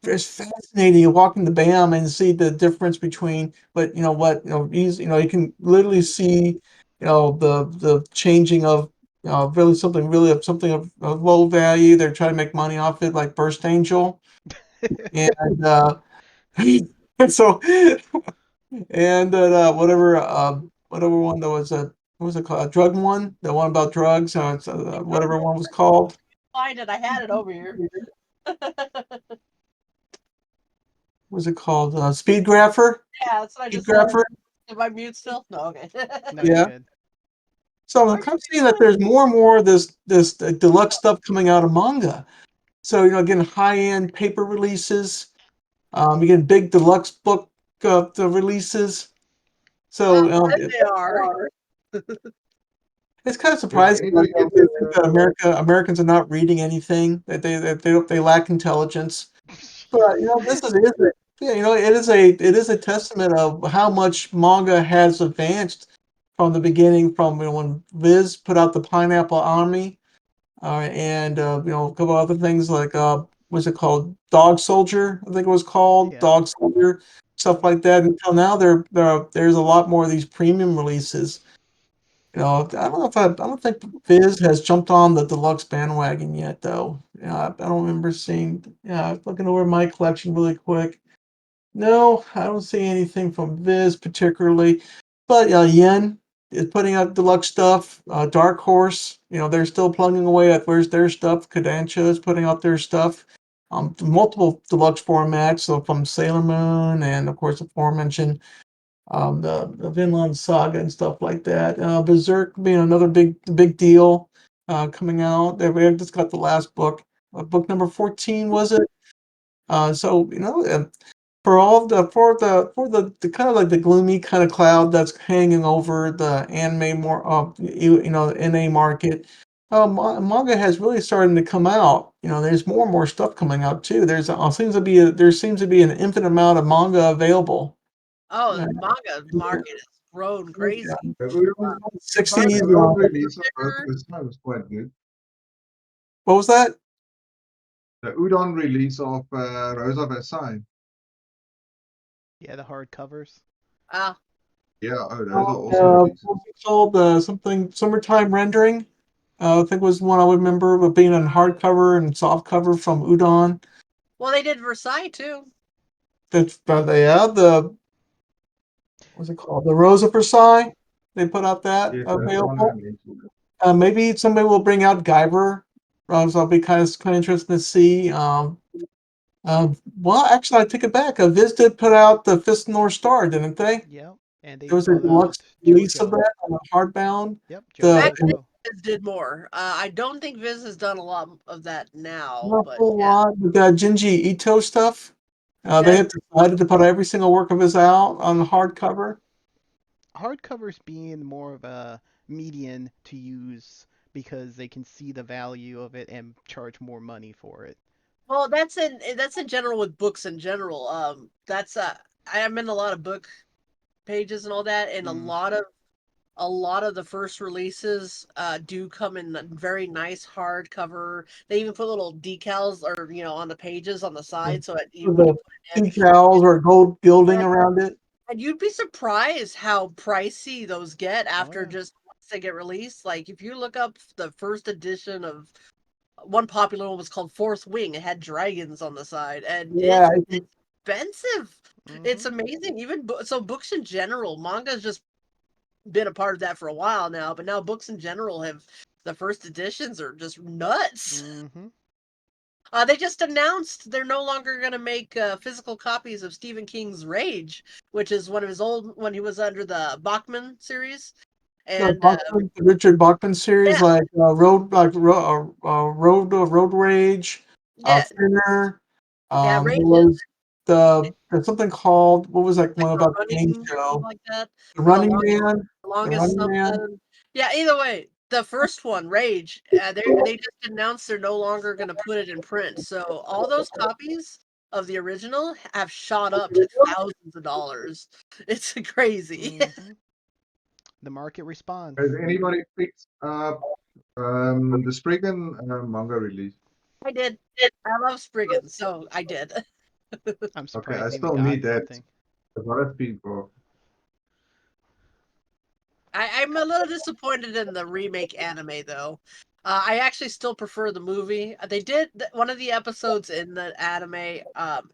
fascinating. You walk into BAM and see the difference between, but you can literally see, the changing of, really something of low value. They're trying to make money off it, like Burst Angel, and and so and whatever one that was a what was it called, a drug one, the one about drugs, whatever one was called. Find it. I had it over here. What was it called? Speed Grapher. Yeah, that's what I Speed just said. Grapher. Am I mute still? No, okay. No, you're Yeah. good. So I'm kind of seeing that there's more and more of this deluxe stuff coming out of manga. So again, high end paper releases. You get big deluxe book the releases. So Yes, they are. it's kind of Yes, surprising. anytime They you think that Americans are not reading anything. They lack intelligence. But yeah, it is a testament of how much manga has advanced from the beginning, from when Viz put out the Pineapple Army, and a couple other things like what's it called, Dog Soldier, I think it was called Yeah. Dog Soldier, stuff like that. Until now, there's a lot more of these premium releases. I don't think Viz has jumped on the deluxe bandwagon yet, though. I don't remember seeing. Yeah, looking over my collection really quick. No, I don't see anything from Viz particularly, but Yen is putting out deluxe stuff. Dark Horse, they're still plugging away at where's their stuff. Kodansha is putting out their stuff. Multiple deluxe formats, so from Sailor Moon and of course the aforementioned the Vinland Saga and stuff like that. Berserk being another big deal coming out. We just got the last book, book number 14 was it? So for all the kind of like the gloomy kind of cloud that's hanging over the anime more NA market. Manga has really started to come out. There's more and more stuff coming out too. There seems to be an infinite amount of manga available. Oh, Uh, the manga market has grown crazy. The Udon, the 60s. Udon release of Rose of Versailles was quite good. What was that? The Udon release of Rose of Versailles. Yeah, the hard covers. Ah, Yeah, oh, those are awesome releases. What was it called? Something Summertime Rendering. I think was one I would remember of being on hardcover and soft cover from Udon. well, they did Versailles too. That's yeah, what's it called? The Rose of Versailles. They put out that Yes, that's the one I available. mentioned. Maybe somebody will bring out Guyver. So I'll be kind of interested to see. Well, actually, I take it back. Viz did put out the Fist of North Star, didn't they? Yep. And they There was a brought out deluxe release of JoJo. that on a hardbound. Yep, The Actually, JoJo. Viz did more. I don't think Viz has done a lot of that now, not a but whole yeah. lot. We got Jinji Ito stuff. They That, have decided to put every single work of his out on the hardcover. Hardcovers being more of a median to use because they can see the value of it and charge more money for it. well, that's in general with books in general. That's I am in a lot of book pages and all that, and Mm. a lot of the first releases do come in a very nice hardcover. They even put little decals or on the pages on the side, so when you The put it in, decals or gold gilding and, around it. and you'd be surprised how pricey those get Oh after yeah. just once they get released. Like if you look up the first edition of one popular one was called Fourth Wing. It had dragons on the side, and Yeah, it's expensive. It's Mhm. amazing. Even so, books in general, manga's just been a part of that for a while now, but now books in general have the first editions are just nuts. Mhm. They just announced they're no longer going to make physical copies of Stephen King's Rage, which is one of his old when he was under the Bachman series. And The Richard Bachman series, yeah, like Road Rage, yeah, Thinner. yeah, There Rage. was there's something called, what was that Like one the about the game running, something show? like that, The or the Running longest, Man. The longest Running Man. something. Yeah, either way, the first one, Rage, they just announced they're no longer going to put it in print. So all those copies of the original have shot up to thousands of dollars. It's crazy. Hmm. The market responds. Has anybody picked up the Spriggan manga release? I did. I love Spriggan, so I did. I'm Okay, I surprised you even still got need that. something. I've got a feed for. I'm a little disappointed in the remake anime though. I actually still prefer the movie. They did one of the episodes in the anime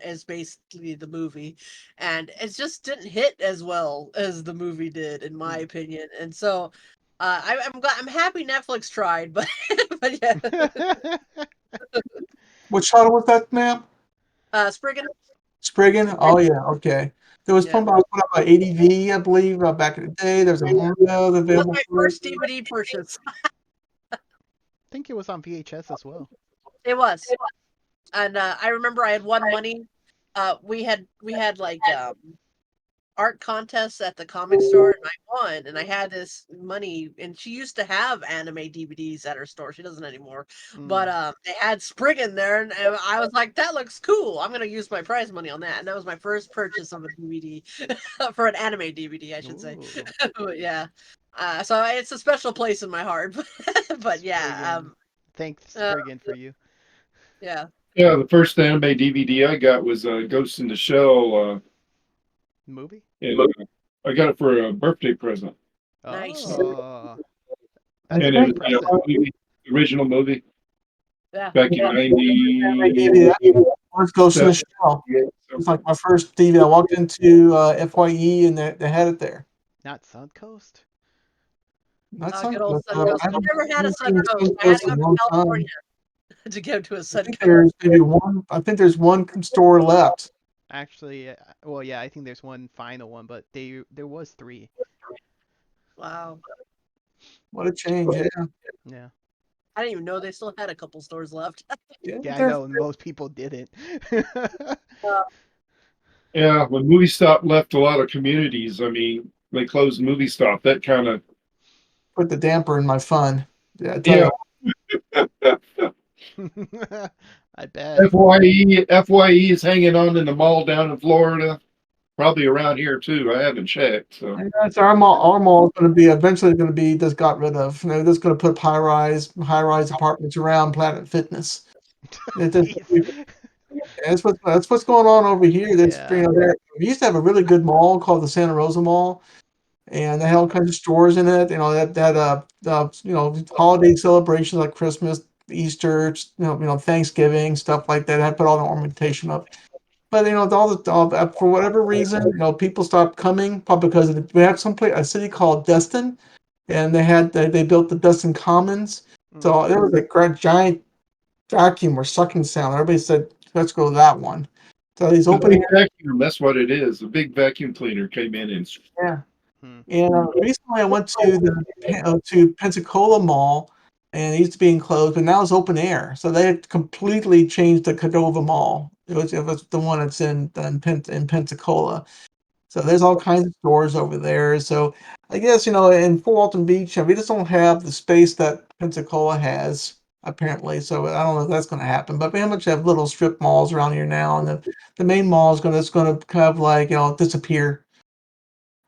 is basically the movie, and it just didn't hit as well as the movie did, in my opinion. And so, I'm glad, I'm happy Netflix tried, but but yeah, Which title was that, ma'am? Spriggan, Spriggan? Oh yeah, okay. There was yeah, put out by ADV, I believe, back in the day. There's a manga was available my for it. first DVD purchase. I think it was on VHS as well. It was, and I remember I had won money. We had like art contests at the comic store, and I won, and I had this money. And she used to have anime DVDs at her store. She doesn't anymore, but Mm. they had Spriggan there, and I was like, "That looks cool. I'm gonna use my prize money on that." And that was my first purchase of a DVD for an anime DVD, I should say. Ooh, But yeah, so it's a special place in my heart. But yeah, Spriggan. Thanks, uh, Spriggan, for you. yeah, Yeah, the first anime DVD I got was Ghost in the Shell, Movie? and I got it for a birthday present. nice. Oh, I that's a And it great was, think present. original movie Yeah, back in I gave you that. 97. First Ghost in the Shell. It was like my first DVD. I walked into FYE and they had it there. Not Suncoast? Not good old Suncoast. Suncoast. I I haven't never had a seen Suncoast. I had Suncoast to in go a to long California time. to go to a I think Suncoast. there's maybe one. I think there's one store left. Actually, well, yeah, I think there's one final one, but there was three. Wow. What a change! Yeah, Yeah. I didn't even know they still had a couple stores left. yeah. Yeah, I There's know most people didn't. Yeah, when Movie Stop left a lot of communities, I mean, they closed Movie Stop. That kind of, put the damper in my fun. Yeah, I tell yeah, you, I bet. FYE is hanging on in the mall down in Florida, probably around here too. I haven't checked. So, it's our mall. Our mall is going to be eventually going to be just got rid of. They're just going to put high rise apartments around Planet Fitness. It just, Jeez. that's what's going on over here. That's Yeah. we used to have a really good mall called the Santa Rosa Mall, and they had all kinds of stores in it. Holiday celebrations like Christmas, Easter, Thanksgiving, stuff like that. I put all the ornamentation up. But for whatever reason, people stopped coming, probably because we have a city called Destin, and they built the Destin Commons. Mm. So there was a giant vacuum or sucking sound. Everybody said, "Let's go to that one." So these the open big vacuum, that's what it is. A big vacuum cleaner came in and air. Hmm. And recently, I went to Pensacola Mall, and it used to be enclosed, but now it's open air. So they had completely changed the Cordova Mall. It was the one that's in Pensacola. So there's all kinds of stores over there. So I guess in Fort Walton Beach, we just don't have the space that Pensacola has apparently. So I don't know if that's going to happen. But we pretty much have little strip malls around here now, and the main mall is going to kind of like disappear.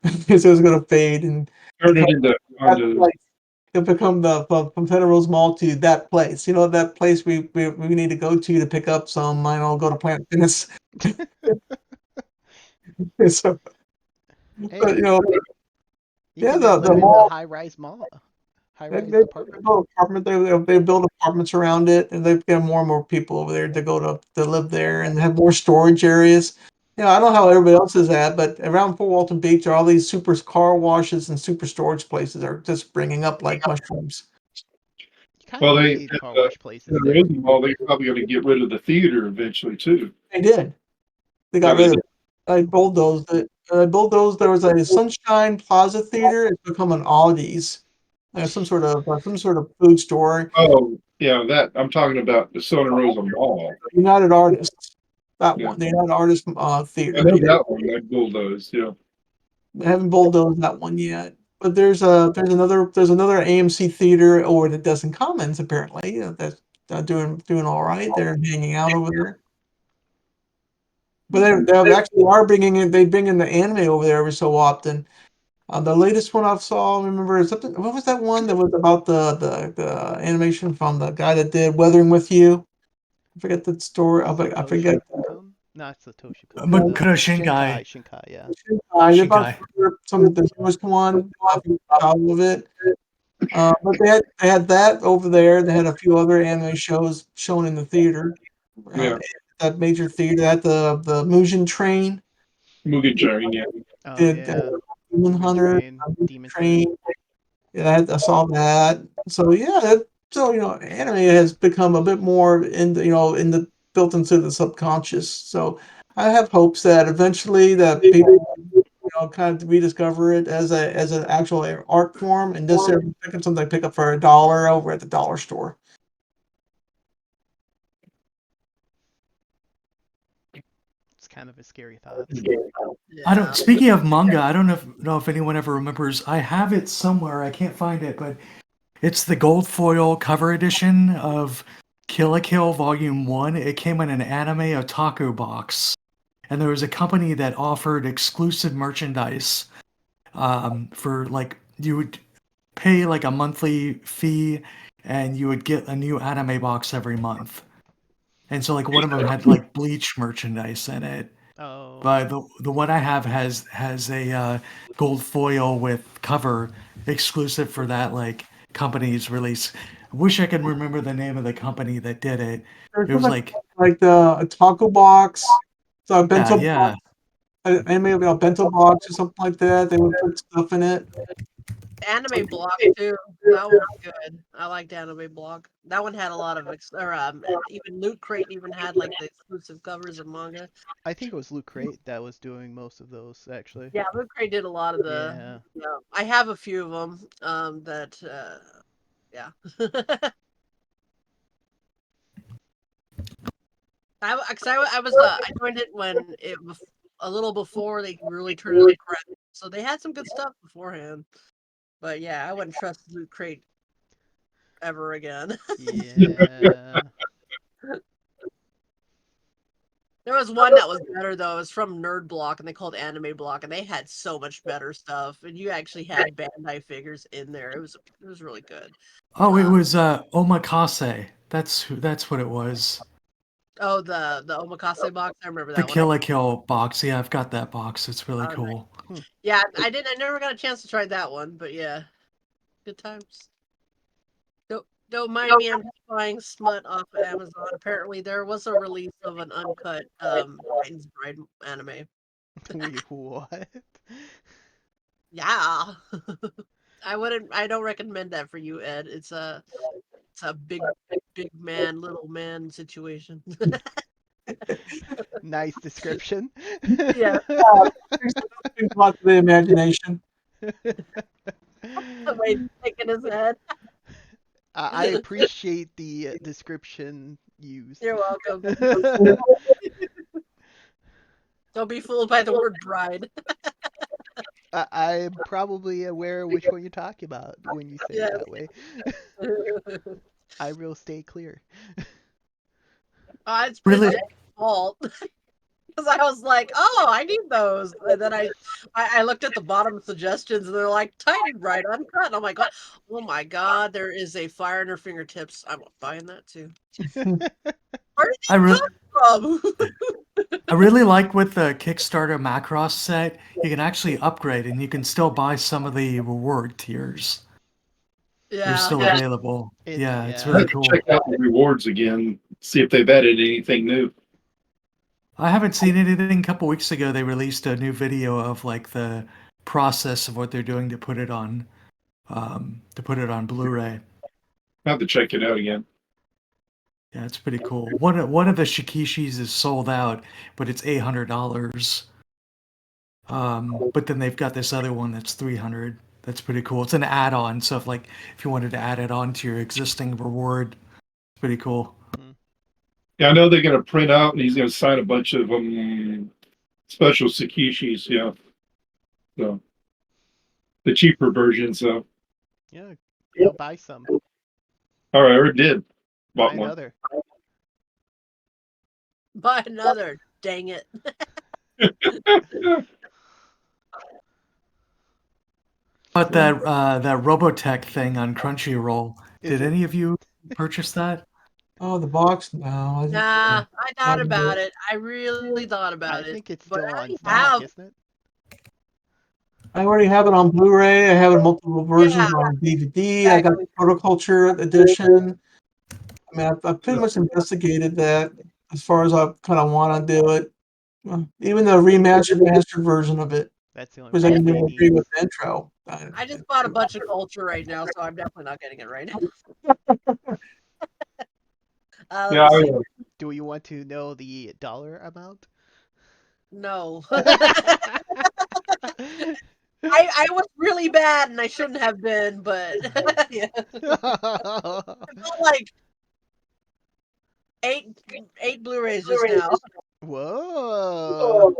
It's just going to fade and turned it become into that onto. place. It'll become from Federal Rose Mall to that place. That place we need to go to pick up some. I don't know, go to Planet Fitness. So, but Hey, you yeah, can the live in the mall. high-rise mall, They, high-rise they, apartment. they build apartments around it, and they've got more and more people over there to live there and have more storage areas. I don't know how everybody else is at, but around Fort Walton Beach, all these super car washes and super storage places are just springing up like mushrooms. You kind of Well, they need car wash places the there. Rosenwald, they're probably going to get rid of the theater eventually too. They did. They got Yeah, rid they of it. I bulldozed it. I bulldozed. There was a Sunshine Plaza Theater. It's become an Aldi's, some sort of food store. Oh, yeah, that I'm talking about the Sona Rosa Mall. United Artists. That Yeah. one. They had an artist I theater. know that one. That bulldozed. Yeah. They haven't bulldozed that one yet. But there's another AMC theater over at Dozen Commons apparently that's doing all right. They're hanging out over there. But they actually are bringing in they bring in the anime over there every so often. The latest one I saw, remember something. What was that one that was about the animation from the guy that did Weathering with You? I forget the story. I forget. Satoshi-kun? No, it's Satoshi Kon. Makoto Shinkai, Shinkai. Shinkai, yeah. About Shinkai. the newest one. Out of it. But they had that over there. They had a few other anime shows shown in the theater. Yeah. That major theater at the Mugen Train. Mugen Train. Yeah. Oh Did yeah, Demon Mugen Hunter, Train, Mugen Demon Hunter. Train. Yeah, I saw that. So yeah, so anime has become a bit more in the in the built into the subconscious. So I have hopes that eventually that people kind of rediscover it as an actual art form and just pick up something I pick up for $1 over at the dollar store. It's kind of a scary thought. I don't. Yeah. Speaking of manga, I don't know if anyone ever remembers. I have it somewhere. I can't find it, but it's the gold foil cover edition of Kill la Kill Volume One. It came in an anime otaku box, and there was a company that offered exclusive merchandise. For like you would pay like a monthly fee, and you would get a new anime box every month. And so like one of them had like Bleach merchandise in it. Oh, But the one I have has a gold foil with cover exclusive for that like company's release. I wish I could remember the name of the company that did it. There's It was something like like a taco box, so a yeah, bento yeah. box, maybe a bento box or something like that. They would put stuff in it. Anime Block too. That one was good. I liked Anime Block. That one had a lot of even Loot Crate even had like the exclusive covers of manga. I think it was Loot Crate that was doing most of those actually. Yeah, Loot Crate did a lot of the. Yeah. Yeah, I have a few of them. That yeah. I joined it when a little before they really turned into crap. So they had some good stuff beforehand. But yeah, I wouldn't trust Loot Crate ever again. Yeah. There was one that was better though. It was from Nerd Block, and they called Anime Block, and they had so much better stuff. And you actually had Bandai figures in there. It was really good. Oh, it Uh, was Omakase. That's what it was. oh, the Omakase box. I remember The that one. Kill la Kill box. Yeah, I've got that box. It's really Oh, nice. cool. Hmm. Yeah, I did. I never got a chance to try that one, but yeah, good times. Don't mind me. I'm just buying smut off of Amazon. Apparently, there was a release of an uncut Titan's Bride anime. Wait, what? Yeah. I wouldn't. I don't recommend that for you, Ed. It's a big man, little man situation. Nice description. Yeah, Think about the imagination. the way he's shaking his head. I appreciate the description used. You're welcome. Don't be fooled by the word bride. I'm probably aware which one you're talking about when you say it Yeah. that way. I will stay clear. It's Really, Ed's fault because I was like, "Oh, I need those," and then I looked at the bottom suggestions, and they're like Titan Bride uncut. And I'm like, "Oh my god, there is a fire in her fingertips." I'm buying that too. Where did I these really come from? I really like with the Kickstarter Macross set, you can actually upgrade and you can still buy some of the reward tiers. They're Yeah. still available. Yeah, it's I Yeah. really have to check cool. out the rewards again, see if they've added anything new. I haven't seen anything. A couple weeks ago, they released a new video of like the process of what they're doing to put it on Blu-ray. I have to check it out again. Yeah, it's pretty cool. One of the Shikishis is sold out, but it's $800. But then they've got this other one that's 300. That's pretty cool. It's an add-on, so if you wanted to add it on to your existing reward, it's pretty cool. Hmm. Yeah, I know they're gonna print out, and he's gonna sign a bunch of special Sakishis. Yeah, so the cheaper version. So, Yeah, go buy some. all right, I already did. Buy Bought one. another. Buy another. Dang it. But that Robotech thing on Crunchyroll, Is did it? any of you purchase that? Oh, the box? No, Nah, I I thought didn't do about it. it. I really thought I about it. think it's But still I on already stock, have. isn't it? I already have it on Blu-ray. I have it in multiple Yeah, versions on DVD. I got exactly. the Protoculture edition. I mean, I've pretty much investigated that as far as I kind of want to do it. Even the mastered version of it, That's the only because I I one just, didn't May even agree with needs. the intro. I just bought a bunch of culture right now, so I'm definitely not getting it right now. Let Yeah, me see. Do you want to know the dollar amount? No. I was really bad and I shouldn't have been, but yeah. Bought like eight eight Blu-rays just now. Whoa.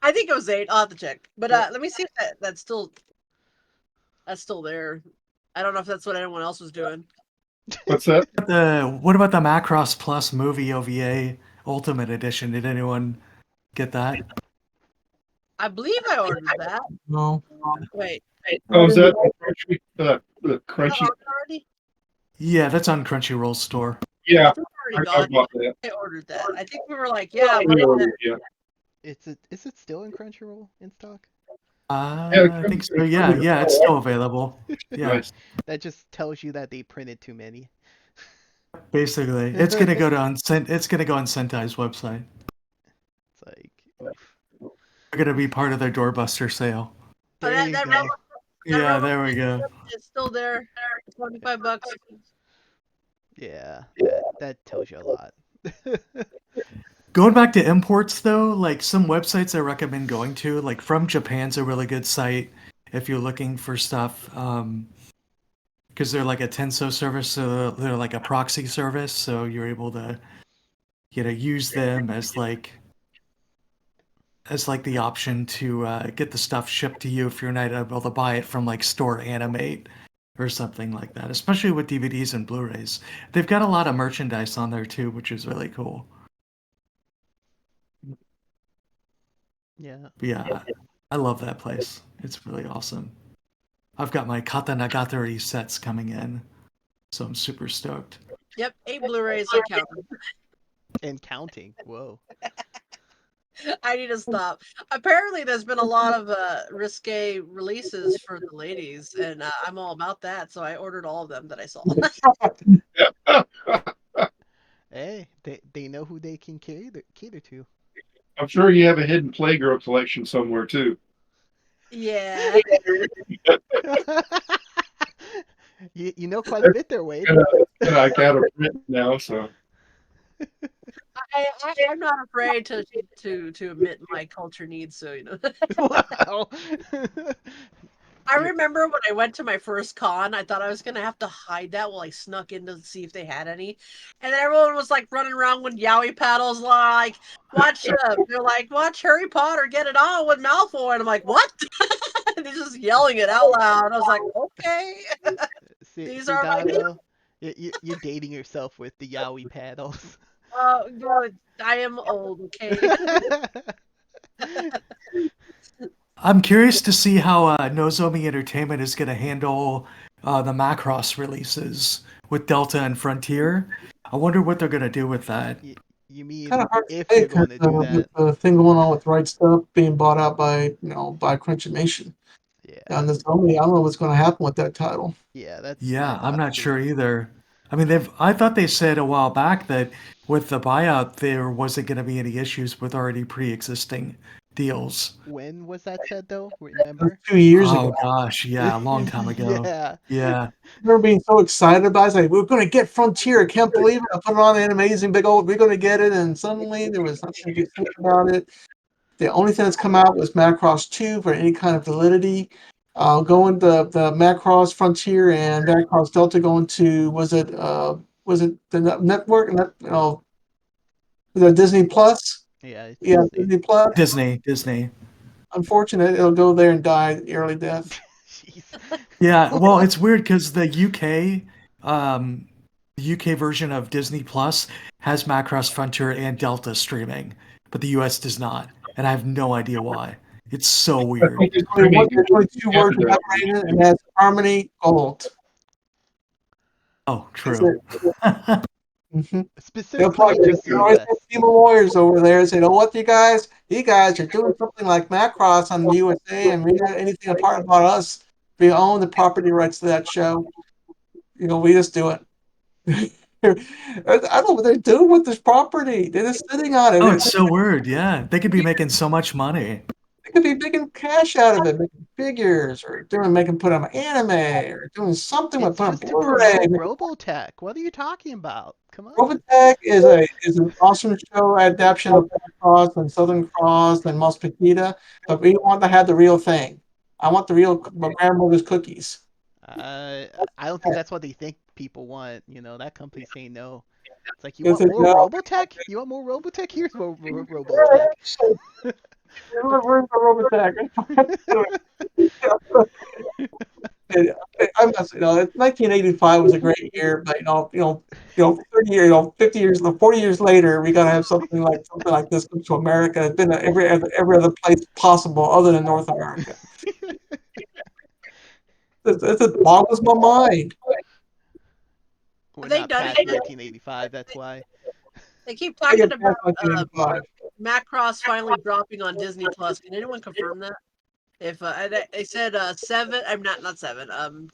I think it was eight. I'll have to check. But Well, let me see if that's still there. I don't know if that's what anyone else was doing. what's that? What about the Macross Plus movie OVA Ultimate Edition? Did anyone get that? I believe I ordered that. No, Wait, I Oh, is didn't. that Crunchy? The is that Crunchy? on already? Yeah, that's on Crunchyroll store. I Yeah, think I already I got it. bought that. I ordered that. I think we were like, yeah, what is it? Pre-ordered, yeah. is it still in Crunchyroll in stock? Yeah, it I think comes so. Yeah, yeah, it's still available. Yeah, nice. That just tells you that they printed too many. basically, it's gonna go on Sentai's website. It's like, oof. They're gonna be part of their doorbuster sale. Oh, There you go. that Yeah, Rebel there we go. is still there. $25. Yeah, that tells you a lot. Going back to imports though, like some websites I recommend going to, like From Japan's a really good site if you're looking for stuff. Because they're like a Tenso service, so they're like a proxy service, so you're able to, use them as like the option to get the stuff shipped to you if you're not able to buy it from like Store Animate or something like that. Especially with DVDs and Blu-rays, they've got a lot of merchandise on there too, which is really cool. Yeah. But yeah, I love that place. It's really awesome. I've got my Kata Nagatari sets coming in, so I'm super stoked. Yep, 8 Blu-rays. I counted. And counting. Whoa. I need to stop. Apparently, there's been a lot of risque releases for the ladies, and I'm all about that. So I ordered all of them that I saw. Hey, they know who they can cater to. I'm sure you have a hidden Playgirl collection somewhere too. Yeah, You know quite a bit there, Wade. And I got a print now, so I'm not afraid to admit my culture needs. So Wow. I You- remember when I went to my first con, I thought I was gonna have to hide that while I snuck in to see if they had any, and then everyone was like running around with yaoi paddles, like they're like watch Harry Potter get it on with Malfoy, and I'm like what? They're just yelling it out loud. I was like okay, these see, are my people. Doggo, you're dating yourself with the yaoi paddles. Good. I am old, okay. I'm curious to see how Nozomi Entertainment is going to handle the Macross releases with Delta and Frontier. I wonder what they're going to do with that. you, you mean Kind of hard to if say they're because going to do with that? the thing going on with Right Stuff being bought out by Crunchimation. Yeah, And there's only I don't know what's going to happen with that title. yeah, that's my Yeah, I'm thoughts not too. sure either. I mean, I thought they said a while back that with the buyout there wasn't going to be any issues with already pre-existing deals. When was that said though? It was Remember? 2 years ago. Oh gosh, yeah, a long time ago. Yeah. Yeah. I remember being so excited about it. It's like, we're going to get Frontier. I can't believe it. I put it on Animazing, big old, we're going to get it. And suddenly there was nothing to think about it. The only thing that's come out was Macross 2 for any kind of validity. Going the Macross Frontier and Macross Delta going to, was it the network? Is that Disney Plus? Yeah, it's Yeah, Disney. Disney Plus. Disney. Unfortunate, it'll go there and die early death. Jeez. Yeah, well, it's weird because the UK version of Disney Plus has Macross Frontier and Delta streaming, but the US does not, and I have no idea why. It's so weird. There's only two words Canada. separated, and that's Harmony Gold. Oh, That's true. it. Mm-hmm. They'll Specifically, probably just the always have U.S. team of lawyers over there and say, "You know what, you guys are doing something like Macross on the USA, and we got anything apart about us. We own the property rights to that show. We just do it." I don't know what they're doing with this property. They're just sitting on Oh, it. it's so weird. Yeah, they could be making so much money. They could be making cash out of it, making figures, or making put on anime, or doing something with It's put on just to Blu-ray. promote Robotech. What are you talking about? Come on. Robotech is an awesome show adaptation of Cross and Southern Cross and Mospakita, but we want to have the real thing. I want the real my grandmother's cookies. Uh, I don't think that's what they think people want. That company's saying no. It's like, you It's want a more no. Robotech? You want more Robotech? Here's more Robotech. Where's the Robotech? I must, 1985 was a great year, but 30 years, 50 years, 40 years later, we gotta have something like this come to America. It's been every other place possible other than North America. It boggles my mind. We're Have they not done it past yet? 1985. That's why. They keep I talking get about past 1985. Macross finally dropping on Disney Plus. Can anyone confirm that? If they said seven, I'm not seven.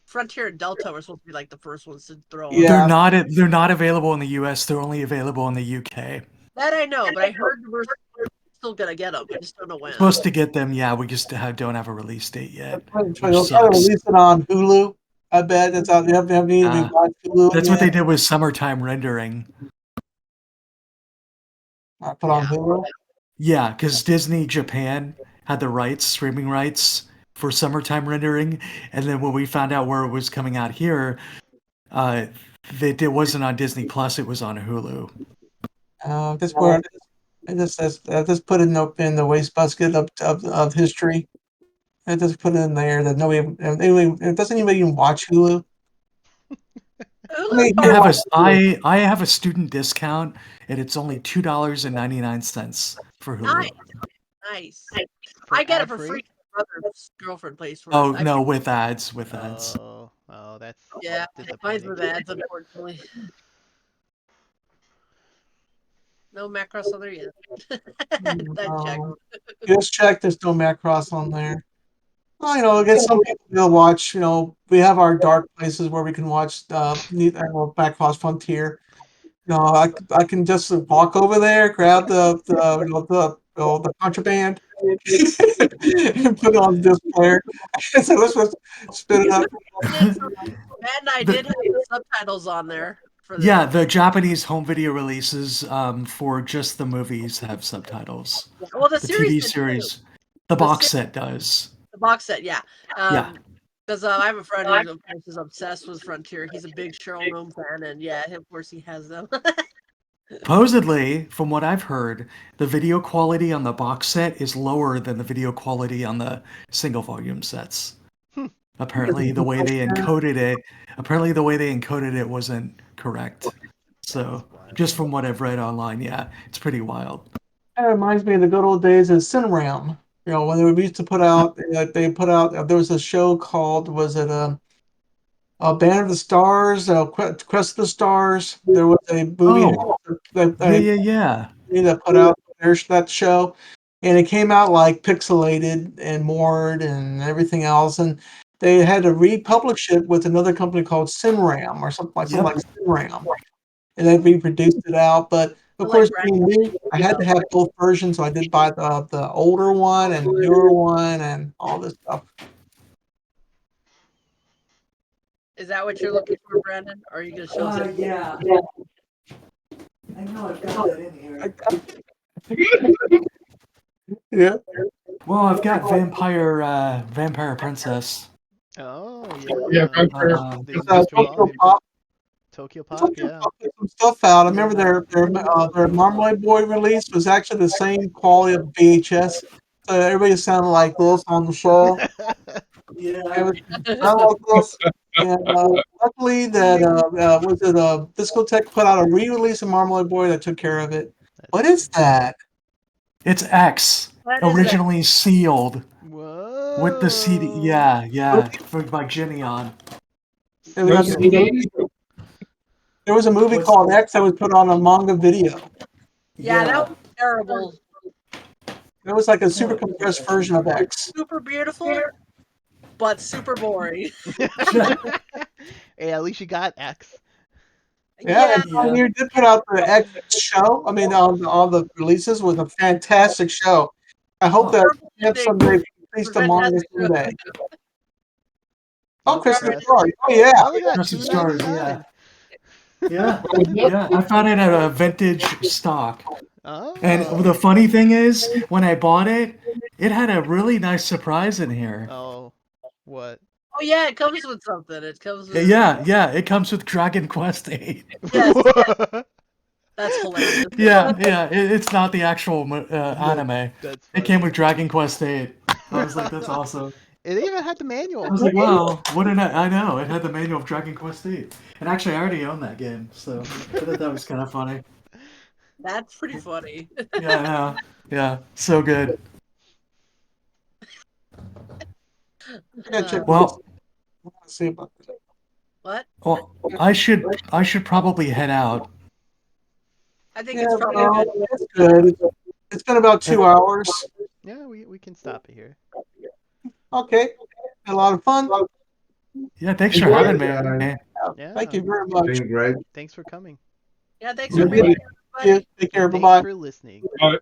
Frontier and Delta were supposed to be like the first ones to throw on. They're Yeah, not they're not available in the US. They're only available in the UK. That I know, but I heard we're still gonna get them. I just don't know when. Supposed to get them, yeah. We just don't have a release date yet, they'll which try to sucks. release it on Hulu. I bet it's out. They haven't even Uh, got Hulu that's what yet. they did with summertime rendering. I put on Yeah. Hulu. Yeah, because Disney Japan had the rights, streaming rights for summertime rendering, and then when we found out where it was coming out here, uh, that it wasn't on Disney Plus; it was on Hulu. This where I just put it in the wastebasket of history. I just put it in there that nobody, anyway, it doesn't even watch Hulu. I Hulu's mean, I here fine. have a watch Hulu. I have a student discount, and it's only $2.99 for Nice, Hulu. nice. For I get it ad for free. free? My brother's girlfriend pays for it. Oh no, with ads, with ads. Oh, that's Yeah, mine's disappointing. with ads, unfortunately. No Macross on there yet. That check. Um, just check. There's no Macross on there. Well, I guess some people will watch. We have our dark places where we can watch Macross Frontier. I can just walk over there, grab the contraband, and put it on the disc player. So let's just spin it up. Matt and I The did have the subtitles on there for Yeah, the. the Japanese home video releases for just the movies have subtitles. Well, the The series TV did too. series, the The box set does. the box set, yeah. Yeah. Because I have a friend who, of course, is obsessed with Frontier. He's a big Cheryl Gnome fan, and yeah, of course, he has them. Supposedly, from what I've heard, the video quality on the box set is lower than the video quality on the single volume sets. Hmm, Apparently, the way they encoded it wasn't correct. that's So, just wild. from what I've read online, yeah, it's pretty wild. That reminds me of the good old days of Cineram. When they used to put out, there was a show called, was it Band of the Stars, Quest of the Stars? There was a movie Oh, that yeah, yeah, yeah. that put out that show, and it came out like pixelated and moored and everything else, and they had to republish it with another company called Cinram or something Yep. like Cinram, and they reproduced it out. But of Like course, Brad, I had to have both versions, so I did buy the older one and the newer one and all this stuff. is that what you're looking for, Brandon? Or are you going to show us? Yeah. I know I've got that in here. Yeah. Well, I've got Vampire Princess. Oh Yeah, yeah, Vampire. the It's industrial law. Tokyo Pop. Tokyo It's Pop, okay, yeah. I'll put some stuff out. I remember their Marmalade Boy release was actually the same quality of VHS. So everybody sounded like this on the show. Yeah. It was sound like this. And luckily that was it Discotheque put out a re-release of Marmalade Boy that took care of it. What That's is that? It's X, What is that? originally sealed with the CD. Whoa. Yeah, for by Jimmy on. And we No got CDs? there was a movie What's- called X that was put on a manga video. Yeah, that was terrible. It was like a super compressed version of X. Super beautiful, but super boring. Hey, at least you got X. Yeah, Yeah, and Pioneer did put out the X show. I mean, all the releases was a fantastic show. I hope that terrible Jeff ending. someday completes the manga Fantastic show. someday. Oh, Oh, Christmas fantastic. Story. Oh yeah. Oh, look at that, Crescent Stars, $2.99. Yeah, I found it at a vintage stock. And Oh. the funny thing is, when I bought it, it had a really nice surprise in here. Oh. What? Oh yeah, it comes with something. It comes with Yeah, it comes with Dragon Quest VIII. yes. That's hilarious. Yeah, it's not the actual anime. That's It funny. came with Dragon Quest VIII. I was like, that's awesome. It even had the I manual. was like, wow, what an I know, it had the manual of Dragon Quest VIII. And actually, I already own that game, so I thought that was kind of funny. That's pretty funny. Yeah, I know. Yeah, so good. I gotta check Well, let's see about that. What? well, I should probably head out. I think Yeah, it's probably well, good. it's good. It's been about 2 hours. Yeah, we can stop it here. Okay. Had a lot of fun. Yeah, thanks for Enjoy having it, guys. me. Yeah. Thank you very much. Doing great. Thanks for coming. Yeah, thanks Yeah, for being here, everybody. Take care. Bye Thanks bye. for listening. All right.